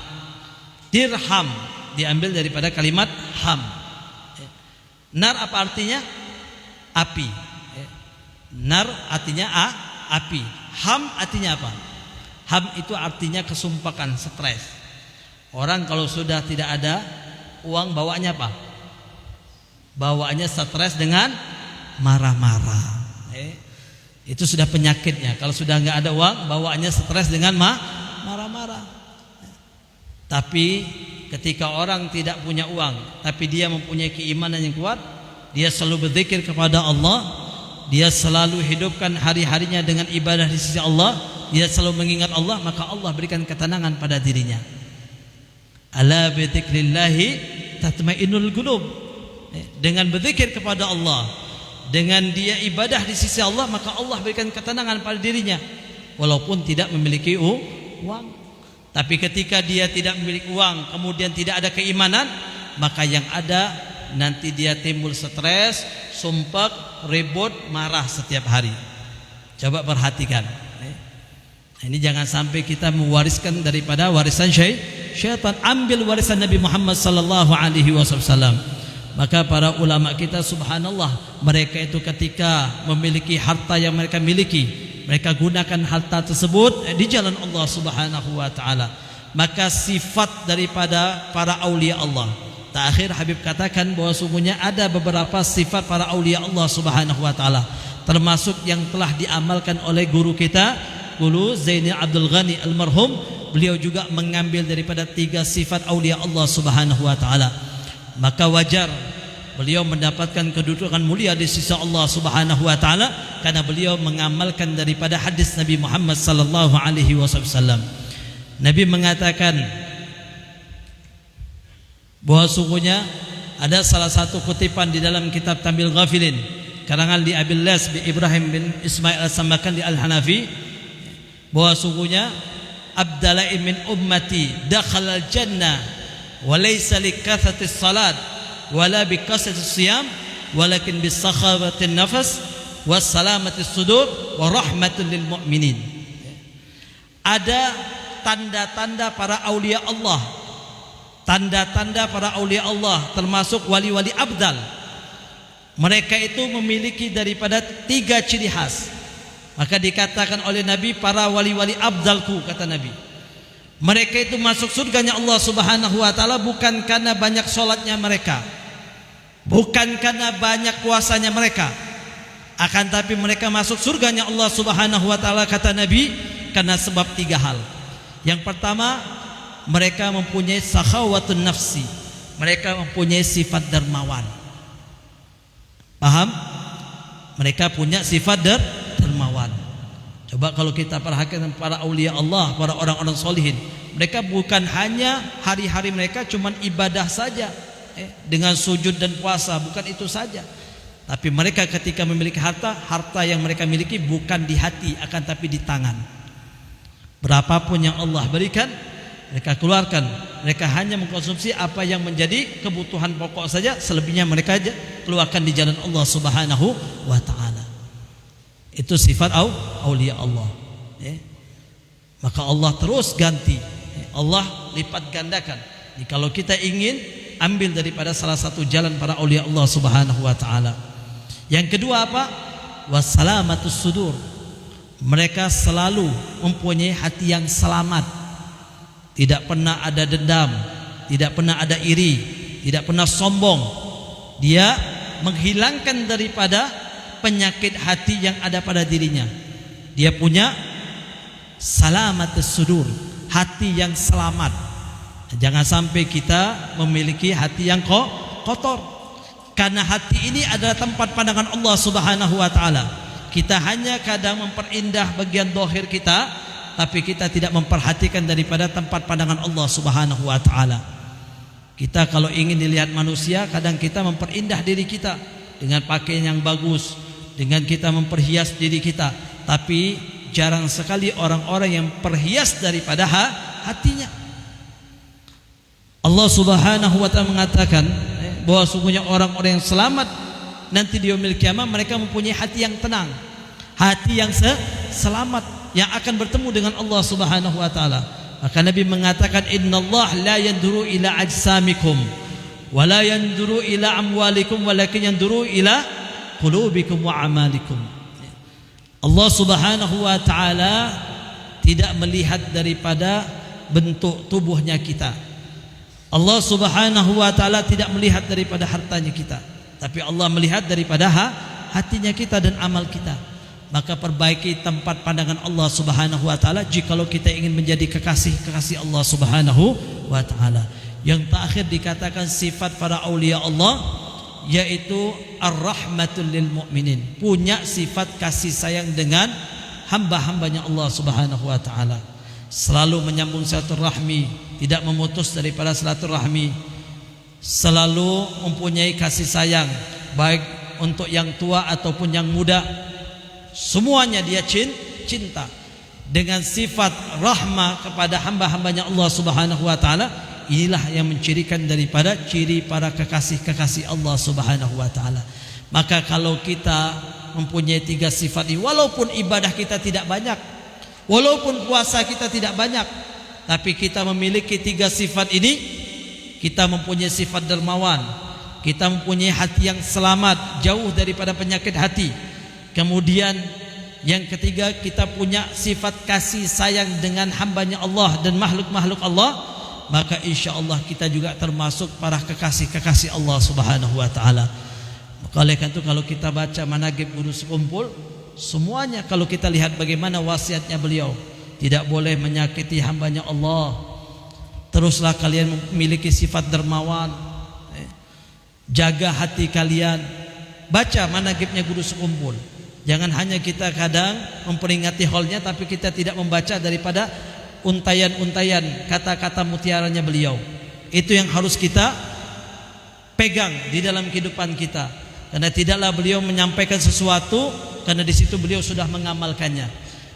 Dirham diambil daripada kalimat ham. Nar apa artinya? Api. Nar artinya api. Ham artinya apa? Ham itu artinya kesumpakan, stres. Orang kalau sudah tidak ada uang bawaannya apa? Bawaannya stres dengan marah-marah. Itu sudah penyakitnya. Kalau sudah nggak ada uang, bawaannya stres dengan marah-marah. Tapi ketika orang tidak punya uang, tapi dia mempunyai keimanan yang kuat, dia selalu berzikir kepada Allah, dia selalu hidupkan hari-harinya dengan ibadah di sisi Allah, dia selalu mengingat Allah, maka Allah berikan ketenangan pada dirinya. Ala bi dzikrillahi tatmainnul qulub. Dengan berzikir kepada Allah, dengan dia ibadah di sisi Allah, maka Allah berikan ketenangan pada dirinya walaupun tidak memiliki uang. Tapi ketika dia tidak memiliki uang, kemudian tidak ada keimanan, maka yang ada nanti dia timbul stres, sumpek, ribut, marah setiap hari. Coba perhatikan. Ini jangan sampai kita mewariskan daripada warisan syaitan. Ambil warisan Nabi Muhammad sallallahu alaihi wasallam. Maka para ulama kita, subhanallah, mereka itu ketika memiliki harta yang mereka miliki, mereka gunakan harta tersebut di jalan Allah subhanahu wa ta'ala. Maka sifat daripada para aulia Allah, terakhir Habib katakan bahwa sungguhnya ada beberapa sifat para aulia Allah subhanahu wa ta'ala, termasuk yang telah diamalkan oleh guru kita, Guru Zaini Abdul Ghani almarhum. Beliau juga mengambil daripada 3 sifat aulia Allah subhanahu wa ta'ala. Maka wajar beliau mendapatkan kedudukan mulia di sisi Allah subhanahu wa ta'ala, karena beliau mengamalkan daripada hadis Nabi Muhammad sallallahu alaihi wasallam. Nabi mengatakan bahwa sungguhnya ada salah satu kutipan di dalam kitab Tambil Ghafilin karangan di Abil Las bin Ibrahim bin Ismail As-Samarqandi Al-Hanafi, bahwa sungguhnya abdalain min ummati dakhala al-jannah wa laysa likathatis salat wala bikasratis siyam walakin bisakhawatin nafas wasalamatis sudur wa rahmatul lil mu'minin. Ada tanda-tanda para aulia Allah, tanda-tanda para aulia Allah, termasuk wali-wali abdal. Mereka itu memiliki daripada 3 ciri khas. Maka dikatakan oleh Nabi, para wali-wali abdalku, kata Nabi, mereka itu masuk surganya Allah subhanahu wa ta'ala bukan karena banyak sholatnya mereka, bukan karena banyak puasanya mereka, akan tapi mereka masuk surganya Allah subhanahu wa ta'ala, kata Nabi, karena sebab 3 hal. Yang pertama, mereka mempunyai sakhawatun nafsi, mereka mempunyai sifat dermawan. Paham? Mereka punya sifat dermawan. Coba kalau kita perhatikan para aulia Allah, para orang-orang solihin, mereka bukan hanya hari-hari mereka cuman ibadah saja, dengan sujud dan puasa, bukan itu saja. Tapi mereka ketika memiliki harta, harta yang mereka miliki bukan di hati, akan tapi di tangan. Berapapun yang Allah berikan, mereka keluarkan. Mereka hanya mengkonsumsi apa yang menjadi kebutuhan pokok saja, selebihnya mereka keluarkan di jalan Allah subhanahu wa ta'ala. Itu sifat aulia Allah. Maka Allah terus ganti, Allah lipat gandakan. Jadi kalau kita ingin ambil daripada salah satu jalan para aulia Allah subhanahu wa ta'ala. Yang kedua apa? Wassalamatus sudur. Mereka selalu mempunyai hati yang selamat, tidak pernah ada dendam, tidak pernah ada iri, tidak pernah sombong. Dia menghilangkan daripada penyakit hati yang ada pada dirinya. Dia punya salamatus sudur, hati yang selamat. Jangan sampai kita memiliki hati yang kotor, karena hati ini adalah tempat pandangan Allah subhanahu wa ta'ala. Kita hanya kadang memperindah bagian dohir kita, tapi kita tidak memperhatikan daripada tempat pandangan Allah subhanahu wa ta'ala. Kita kalau ingin dilihat manusia, kadang kita memperindah diri kita dengan pakaian yang bagus, dengan kita memperhias diri kita. Tapi jarang sekali orang-orang yang perhias daripada hatinya. Allah subhanahu wa ta'ala mengatakan bahwa sungguhnya orang-orang yang selamat nanti di yaumil kiamah, mereka mempunyai hati yang tenang, hati yang selamat, yang akan bertemu dengan Allah subhanahu wa ta'ala. Maka Nabi mengatakan, innallaha la yanduru ila ajsamikum Wala yanduru ila amwalikum walakin yanduru ila qulubikum wa amalikum. Allah Subhanahu wa taala tidak melihat daripada bentuk tubuhnya kita. Allah Subhanahu wa taala tidak melihat daripada hartanya kita, tapi Allah melihat daripada hatinya kita dan amal kita. Maka perbaiki tempat pandangan Allah Subhanahu wa taala jikalau kita ingin menjadi kekasih Allah Subhanahu wa taala. Yang terakhir dikatakan sifat para aulia Allah, yaitu ar-rahmatul lil mu'minin, punya sifat kasih sayang dengan hamba-hambanya Allah Subhanahu wa taala. Selalu menyambung silaturahmi, tidak memutus daripada silaturahmi, selalu mempunyai kasih sayang baik untuk yang tua ataupun yang muda. Semuanya dia cinta. Dengan sifat rahmah kepada hamba-hambanya Allah Subhanahu wa taala, inilah yang mencirikan daripada ciri para kekasih-kekasih Allah Subhanahu wa taala. Maka kalau kita mempunyai 3 sifat ini, walaupun ibadah kita tidak banyak, walaupun puasa kita tidak banyak, tapi kita memiliki 3 sifat ini, kita mempunyai sifat dermawan, kita mempunyai hati yang selamat, jauh daripada penyakit hati. Kemudian yang ketiga, kita punya sifat kasih sayang dengan hambanya Allah dan makhluk-makhluk Allah. Maka insya Allah kita juga termasuk para kekasih-kekasih Allah Subhanahu wa ta'ala. Maka oleh karena itu kalau kita baca manaqib Guru Sekumpul, semuanya kalau kita lihat bagaimana wasiatnya beliau, tidak boleh menyakiti hambanya Allah, teruslah kalian memiliki sifat dermawan, jaga hati kalian. Baca manaqibnya Guru Sekumpul. Jangan hanya kita kadang memperingati haulnya, tapi kita tidak membaca daripada untayan-untayan kata-kata mutiaranya beliau. Itu yang harus kita pegang di dalam kehidupan kita. Karena tidaklah beliau menyampaikan sesuatu karena di situ beliau sudah mengamalkannya.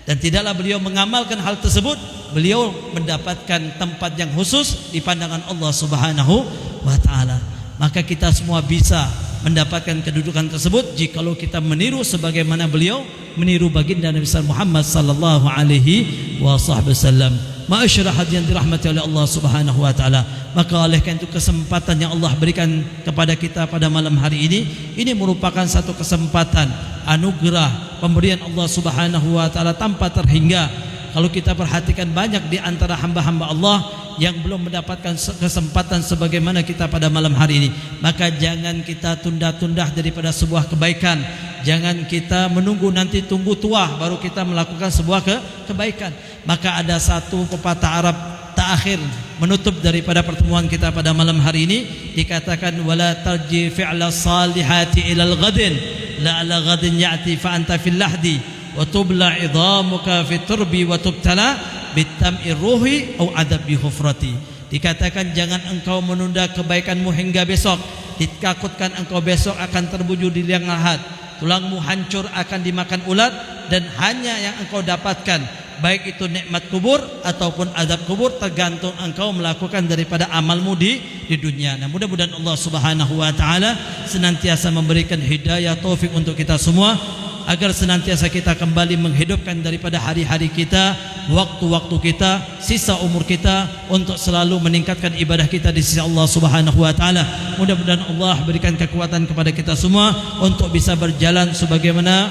Dan tidaklah beliau mengamalkan hal tersebut, beliau mendapatkan tempat yang khusus di pandangan Allah Subhanahu wa taala. Maka kita semua bisa mendapatkan kedudukan tersebut jikalau kita meniru sebagaimana beliau meniru baginda Nabi Muhammad sallallahu alaihi wasallam. Ma'asyarah hadirin dirahmati oleh Allah Subhanahu wa taala. Maka oleh karena itu kesempatan yang Allah berikan kepada kita pada malam hari ini merupakan satu kesempatan anugerah pemberian Allah Subhanahu wa taala tanpa terhingga. Kalau kita perhatikan banyak di antara hamba-hamba Allah yang belum mendapatkan kesempatan sebagaimana kita pada malam hari ini. Maka jangan kita tunda-tunda daripada sebuah kebaikan. Jangan kita menunggu nanti tunggu tua baru kita melakukan sebuah kebaikan. Maka ada satu pepatah Arab terakhir menutup daripada pertemuan kita pada malam hari ini, dikatakan wala tarji fi'la salihati ilal ghadin la ala ghadin ya'ti fa anta fil lahdi wa tubla idhamuka fit turbi wa tubtala bitam'ir ruhi au adab bi hufrati. Dikatakan jangan engkau menunda kebaikanmu hingga besok, ditakutkan engkau besok akan terbujur di liang lahat, tulangmu hancur akan dimakan ulat, dan hanya yang engkau dapatkan baik itu nikmat kubur ataupun azab kubur tergantung engkau melakukan daripada amalmu di dunia. Nah, mudah-mudahan Allah Subhanahu wa taala senantiasa memberikan hidayah taufik untuk kita semua agar senantiasa kita kembali menghidupkan daripada hari-hari kita, waktu-waktu kita, sisa umur kita untuk selalu meningkatkan ibadah kita di sisi Allah Subhanahu wa taala. Mudah-mudahan Allah berikan kekuatan kepada kita semua untuk bisa berjalan sebagaimana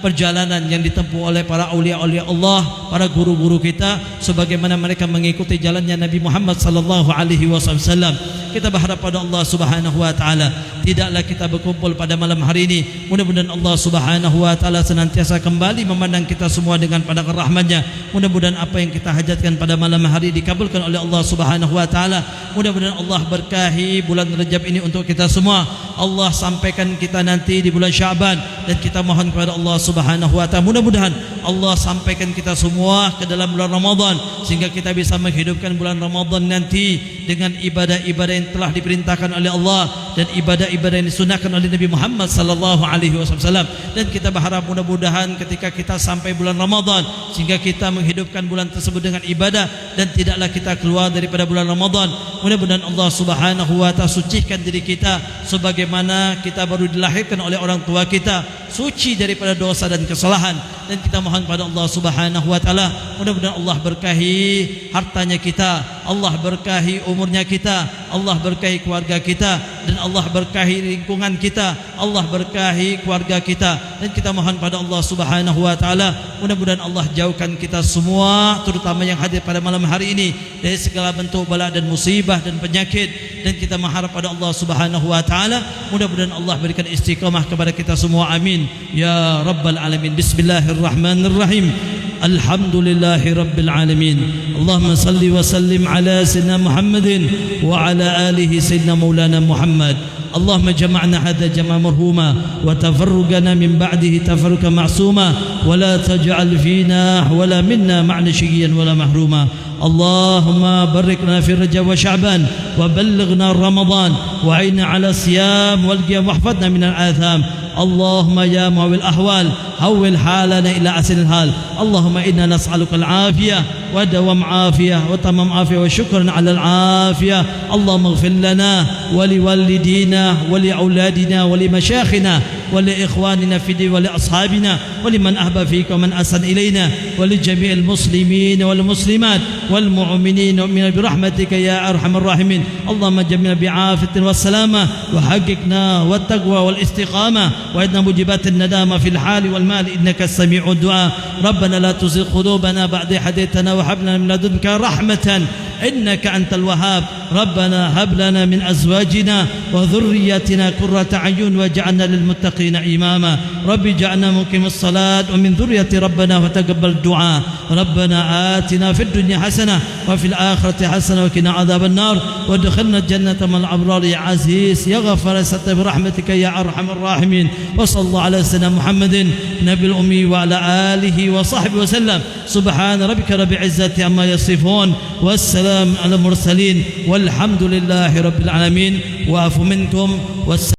perjalanan yang ditempuh oleh para aulia-aulia Allah, para guru-guru kita, sebagaimana mereka mengikuti jalannya Nabi Muhammad sallallahu alaihi wasallam. Kita berharap pada Allah Subhanahu wa taala, tidaklah kita berkumpul pada malam hari ini, mudah-mudahan Allah Subhanahu wa taala senantiasa kembali memandang kita semua dengan pandangan rahmat-Nya. Mudah-mudahan apa yang kita hajatkan pada malam hari dikabulkan oleh Allah Subhanahu wa taala. Mudah-mudahan Allah berkahi bulan Rajab ini untuk kita semua. Allah sampaikan kita nanti di bulan Syaban, dan kita mohon kepada Allah Subhanahu wa taala mudah-mudahan Allah sampaikan kita semua ke dalam bulan Ramadan sehingga kita bisa menghidupkan bulan Ramadan nanti dengan ibadah-ibadah yang telah diperintahkan oleh Allah dan ibadah-ibadah yang disunahkan oleh Nabi Muhammad sallallahu alaihi wasallam. Dan kita berharap mudah-mudahan ketika kita sampai bulan Ramadan sehingga kita menghidupkan bulan tersebut dengan ibadah dan tidaklah kita keluar daripada bulan Ramadan. Mudah-mudahan Allah Subhanahu wa taala sucikan diri kita sebagaimana kita baru dilahirkan oleh orang tua kita, suci daripada dosa dan kesalahan. Dan kita mohon pada Allah Subhanahu wa taala, mudah-mudahan Allah berkahi hartanya kita, Allah berkahi umurnya kita, Allah berkahi keluarga kita, dan Allah berkahi lingkungan kita, Allah berkahi keluarga kita. Dan kita mohon pada Allah Subhanahu wa taala, mudah-mudahan Allah jauhkan kita semua, terutama yang hadir pada malam hari ini, dari segala bentuk bala dan musibah dan penyakit. Dan kita mengharap pada Allah Subhanahu wa taala, mudah-mudahan Allah berikan istiqamah kepada kita semua, amin ya rabbal alamin. Bismillahirrahmanirrahim. Alhamdulillahi rabbil alamin. Allahumma salli wa sallim ala sayyidina Muhammadin wa ala alihi sayyidina maulana Muhammad. اللهم جمعنا هذا جمع مرحوما وتفرقنا من بعده تفرقا معصوما ولا تجعل فينا ولا منا معنا شقيا ولا محروما. اللهم بارك لنا في رجب وشعبان وبلغنا رمضان وعينا على الصيام والقيام واحفظنا من الآثام. اللهم يا معول الأحوال هول حالنا إلى أحسن الحال. اللهم إنا نسألك العافية ودوام عافية وتمام عافية وشكرا على العافية. اللهم اغفر لنا ولوالدينا ولأولادنا ولمشايخنا ولإخواننا في الدين ولأصحابنا ولمن أحب فيك ومن أحسن إلينا ولجميع المسلمين والمسلمات والمؤمنين ومن برحمتك يا أرحم الراحمين. اللهم جمعنا بعافية والسلامة وحققنا والتقوى والاستقامة وإدنا موجبات الندامة في الحال والمال إنك السميع الدعاء. ربنا لا تزغ قلوبنا بعد إذ هديتنا وهب لنا من لدنك رحمة إنك أنت الوهاب. ربنا هب لنا من أزواجنا وذرياتنا قرة أعين واجعلنا للمتقين إماما. رب اجعلنا مقيم الصلاة ومن ذرية ربنا وتقبل الدعاء. ربنا آتنا في الدنيا حسنة وفي الآخرة حسنة وقنا عذاب النار وادخلنا الجنة مع الأبرار يا عزيز يا غفار ستر برحمتك يا أرحم الراحمين. وصلى الله على سيدنا محمد نبي الأمي وعلى آله وصحبه وسلم. سبحان ربك رب العزة عما يصفون والسلام على المرسلين والحمد لله رب العالمين. وعفو منكم والسلام.